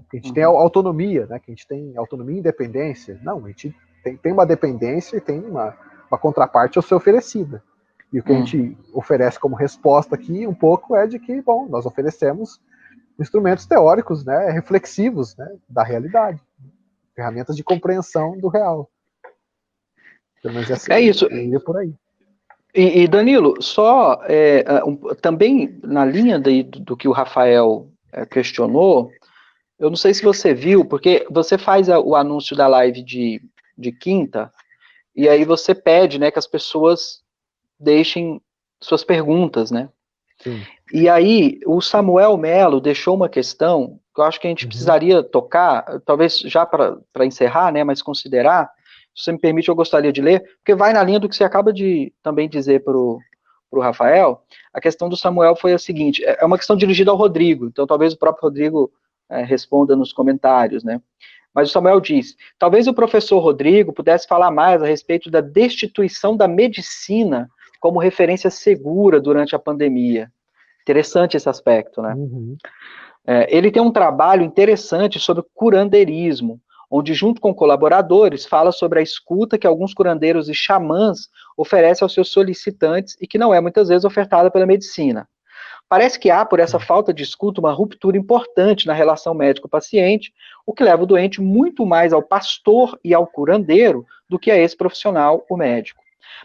que a gente tem autonomia, né, que a gente tem autonomia e independência. Não, a gente tem uma dependência e tem uma contraparte a ser oferecida. E o que a gente oferece como resposta aqui, um pouco, é de que, bom, nós oferecemos instrumentos teóricos, né, reflexivos, né, da realidade, ferramentas de compreensão do real. Pelo menos é isso. Eu iria por aí. E Danilo, só também na linha do que o Rafael questionou, eu não sei se você viu, porque você faz o anúncio da live de quinta, e aí você pede, né, que as pessoas deixem suas perguntas, né? Sim. E aí o Samuel Melo deixou uma questão que eu acho que a gente precisaria tocar, talvez já para encerrar, né, mas considerar, se você me permite, eu gostaria de ler, porque vai na linha do que você acaba de também dizer para o Rafael. A questão do Samuel foi a seguinte, é uma questão dirigida ao Rodrigo, então talvez o próprio Rodrigo responda nos comentários, né? Mas o Samuel diz, talvez o professor Rodrigo pudesse falar mais a respeito da destituição da medicina como referência segura durante a pandemia. Interessante esse aspecto, né? Ele tem um trabalho interessante sobre curandeirismo, onde, junto com colaboradores, fala sobre a escuta que alguns curandeiros e xamãs oferecem aos seus solicitantes e que não é muitas vezes ofertada pela medicina. Parece que há, por essa falta de escuta, uma ruptura importante na relação médico-paciente, o que leva o doente muito mais ao pastor e ao curandeiro do que a esse profissional, o médico.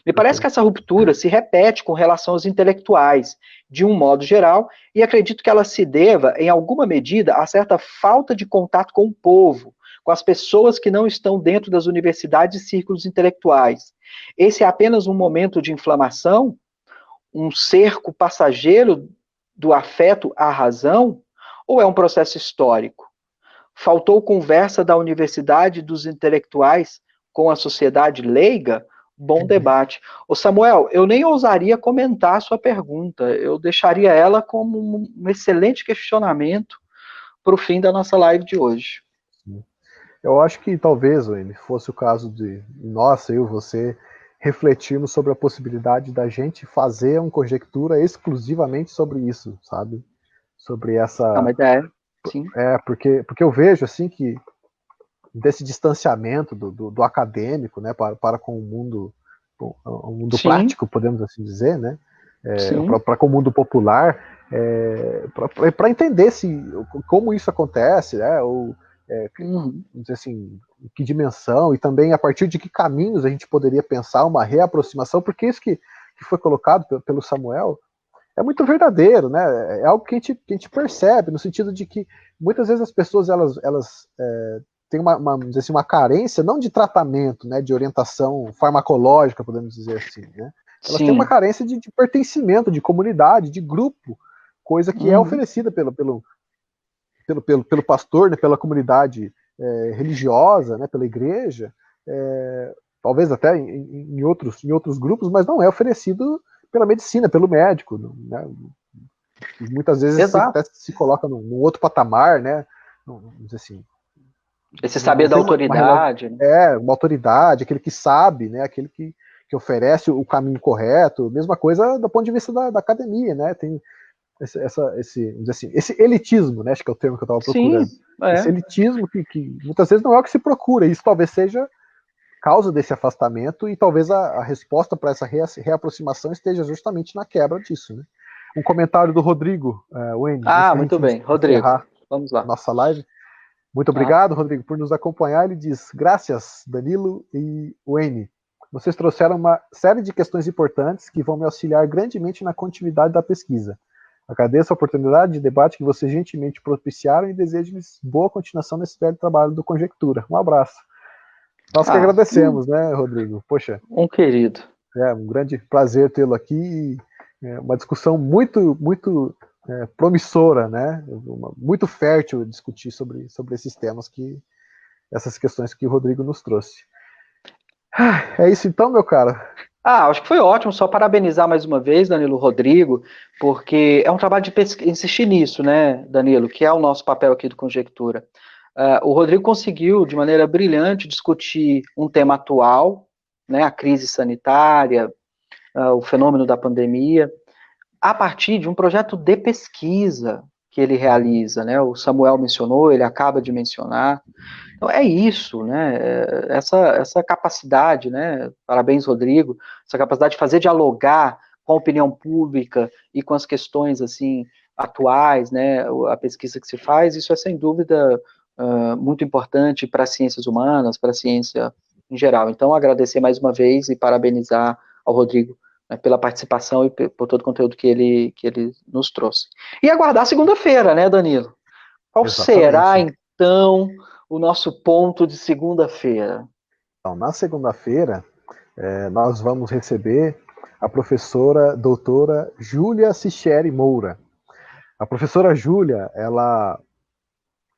Me parece que essa ruptura se repete com relação aos intelectuais, de um modo geral, e acredito que ela se deva, em alguma medida, a certa falta de contato com o povo, com as pessoas que não estão dentro das universidades e círculos intelectuais. Esse é apenas um momento de inflamação, um cerco passageiro do afeto à razão, ou é um processo histórico? Faltou conversa da universidade e dos intelectuais com a sociedade leiga? Bom debate. Ô Samuel, eu nem ousaria comentar a sua pergunta, eu deixaria ela como um excelente questionamento para o fim da nossa live de hoje. Eu acho que talvez, Wayne, fosse o caso de nós, eu, você, refletirmos sobre a possibilidade da gente fazer uma conjectura exclusivamente sobre isso, sabe? Sobre essa... uma ideia, sim. Porque eu vejo, assim, que desse distanciamento do acadêmico, né, para com o mundo prático, podemos assim dizer, né, para com o mundo popular, para entender como isso acontece, né, ou vamos dizer assim, que dimensão, e também a partir de que caminhos a gente poderia pensar uma reaproximação, porque isso que foi colocado pelo Samuel é muito verdadeiro, né? É algo que a gente percebe, no sentido de que muitas vezes as pessoas elas têm vamos dizer assim, uma carência, não de tratamento, né, de orientação farmacológica, podemos dizer assim, né? Elas têm uma carência de pertencimento, de comunidade, de grupo, coisa que é oferecida pelo pastor, né, pela comunidade religiosa, né, pela igreja, talvez até em outros grupos, mas não é oferecido pela medicina, pelo médico, né? Muitas vezes até se coloca num outro patamar, né? Vamos dizer assim, esse saber da autoridade. Uma autoridade, aquele que sabe, né? Aquele que que oferece o caminho correto, mesma coisa do ponto de vista da academia, né? Tem esse elitismo, né? Acho que é o termo que eu estava procurando. Sim, Esse elitismo que muitas vezes não é o que se procura, e isso talvez seja causa desse afastamento, e talvez a resposta para essa reaproximação esteja justamente na quebra disso, né? Um comentário do Rodrigo, Wayne, antes da muito gente bem. Rodrigo, encerrar vamos lá. nossa live. Muito Tá? obrigado, Rodrigo, por nos acompanhar. Ele diz: graças, Danilo e Wayne. Vocês trouxeram uma série de questões importantes que vão me auxiliar grandemente na continuidade da pesquisa. Agradeço a oportunidade de debate que vocês gentilmente propiciaram e desejo-lhes boa continuação nesse velho trabalho do Conjectura. Um abraço. Nós que agradecemos, né, Rodrigo? Poxa, um querido. é um grande prazer tê-lo aqui. Uma discussão muito promissora, né? Muito fértil discutir sobre esses temas, essas questões que o Rodrigo nos trouxe. É isso então, meu caro. Acho que foi ótimo, só parabenizar mais uma vez, Danilo, Rodrigo, porque é um trabalho de insistir nisso, né, Danilo, que é o nosso papel aqui do Conjectura. O Rodrigo conseguiu, de maneira brilhante, discutir um tema atual, né, a crise sanitária, o fenômeno da pandemia, a partir de um projeto de pesquisa que ele realiza, né, o Samuel mencionou, ele acaba de mencionar. Então é isso, né? Essa capacidade, né? Parabéns, Rodrigo, essa capacidade de fazer dialogar com a opinião pública e com as questões assim atuais, né? A pesquisa que se faz, isso é sem dúvida muito importante para as ciências humanas, para a ciência em geral. Então, agradecer mais uma vez e parabenizar ao Rodrigo, né, pela participação e por todo o conteúdo que ele nos trouxe. E aguardar segunda-feira, né, Danilo? Qual será, Exatamente. então, o nosso ponto de segunda-feira? Então, na segunda-feira, nós vamos receber a professora doutora Júlia Sicheri Moura. A professora Júlia, ela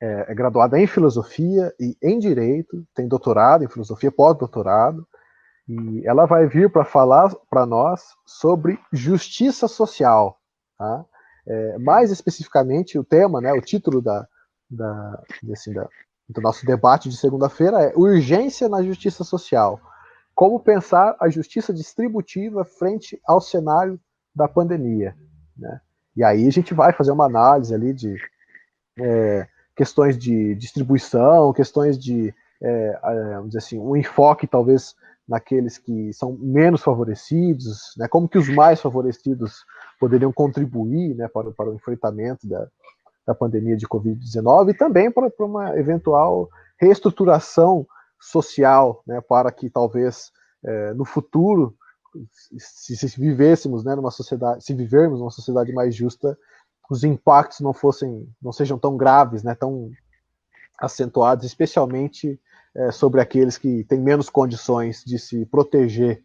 é graduada em filosofia e em direito, tem doutorado em filosofia, pós-doutorado, e ela vai vir para falar para nós sobre justiça social. Tá? Mais especificamente, o tema, né, o título do nosso debate de segunda-feira é Urgência na Justiça Social. Como pensar a justiça distributiva frente ao cenário da pandemia. Né? E aí a gente vai fazer uma análise ali de questões de distribuição, questões de, vamos dizer assim, um enfoque talvez naqueles que são menos favorecidos, né, como que os mais favorecidos poderiam contribuir, né, para o enfrentamento da pandemia de Covid-19 e também para uma eventual reestruturação social, né, para que talvez no futuro, se vivêssemos, né, numa sociedade, se vivermos numa sociedade mais justa, os impactos não sejam tão graves, né, tão acentuados, especialmente sobre aqueles que têm menos condições de se proteger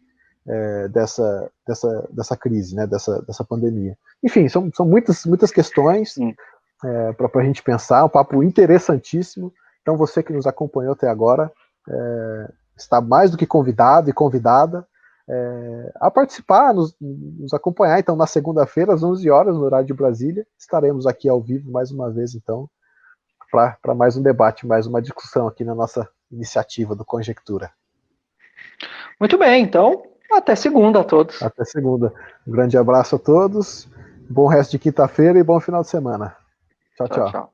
dessa crise, né, dessa pandemia. Enfim, são muitas questões para a gente pensar, um papo interessantíssimo. Então, você que nos acompanhou até agora está mais do que convidado e convidada a participar, nos acompanhar. Então, na segunda-feira, às 11 horas, no horário de Brasília, estaremos aqui ao vivo mais uma vez, então, para mais um debate, mais uma discussão aqui na nossa iniciativa do Conjectura. Muito bem, então, até segunda a todos. Até segunda. Um grande abraço a todos, bom resto de quinta-feira e bom final de semana. Tchau, tchau.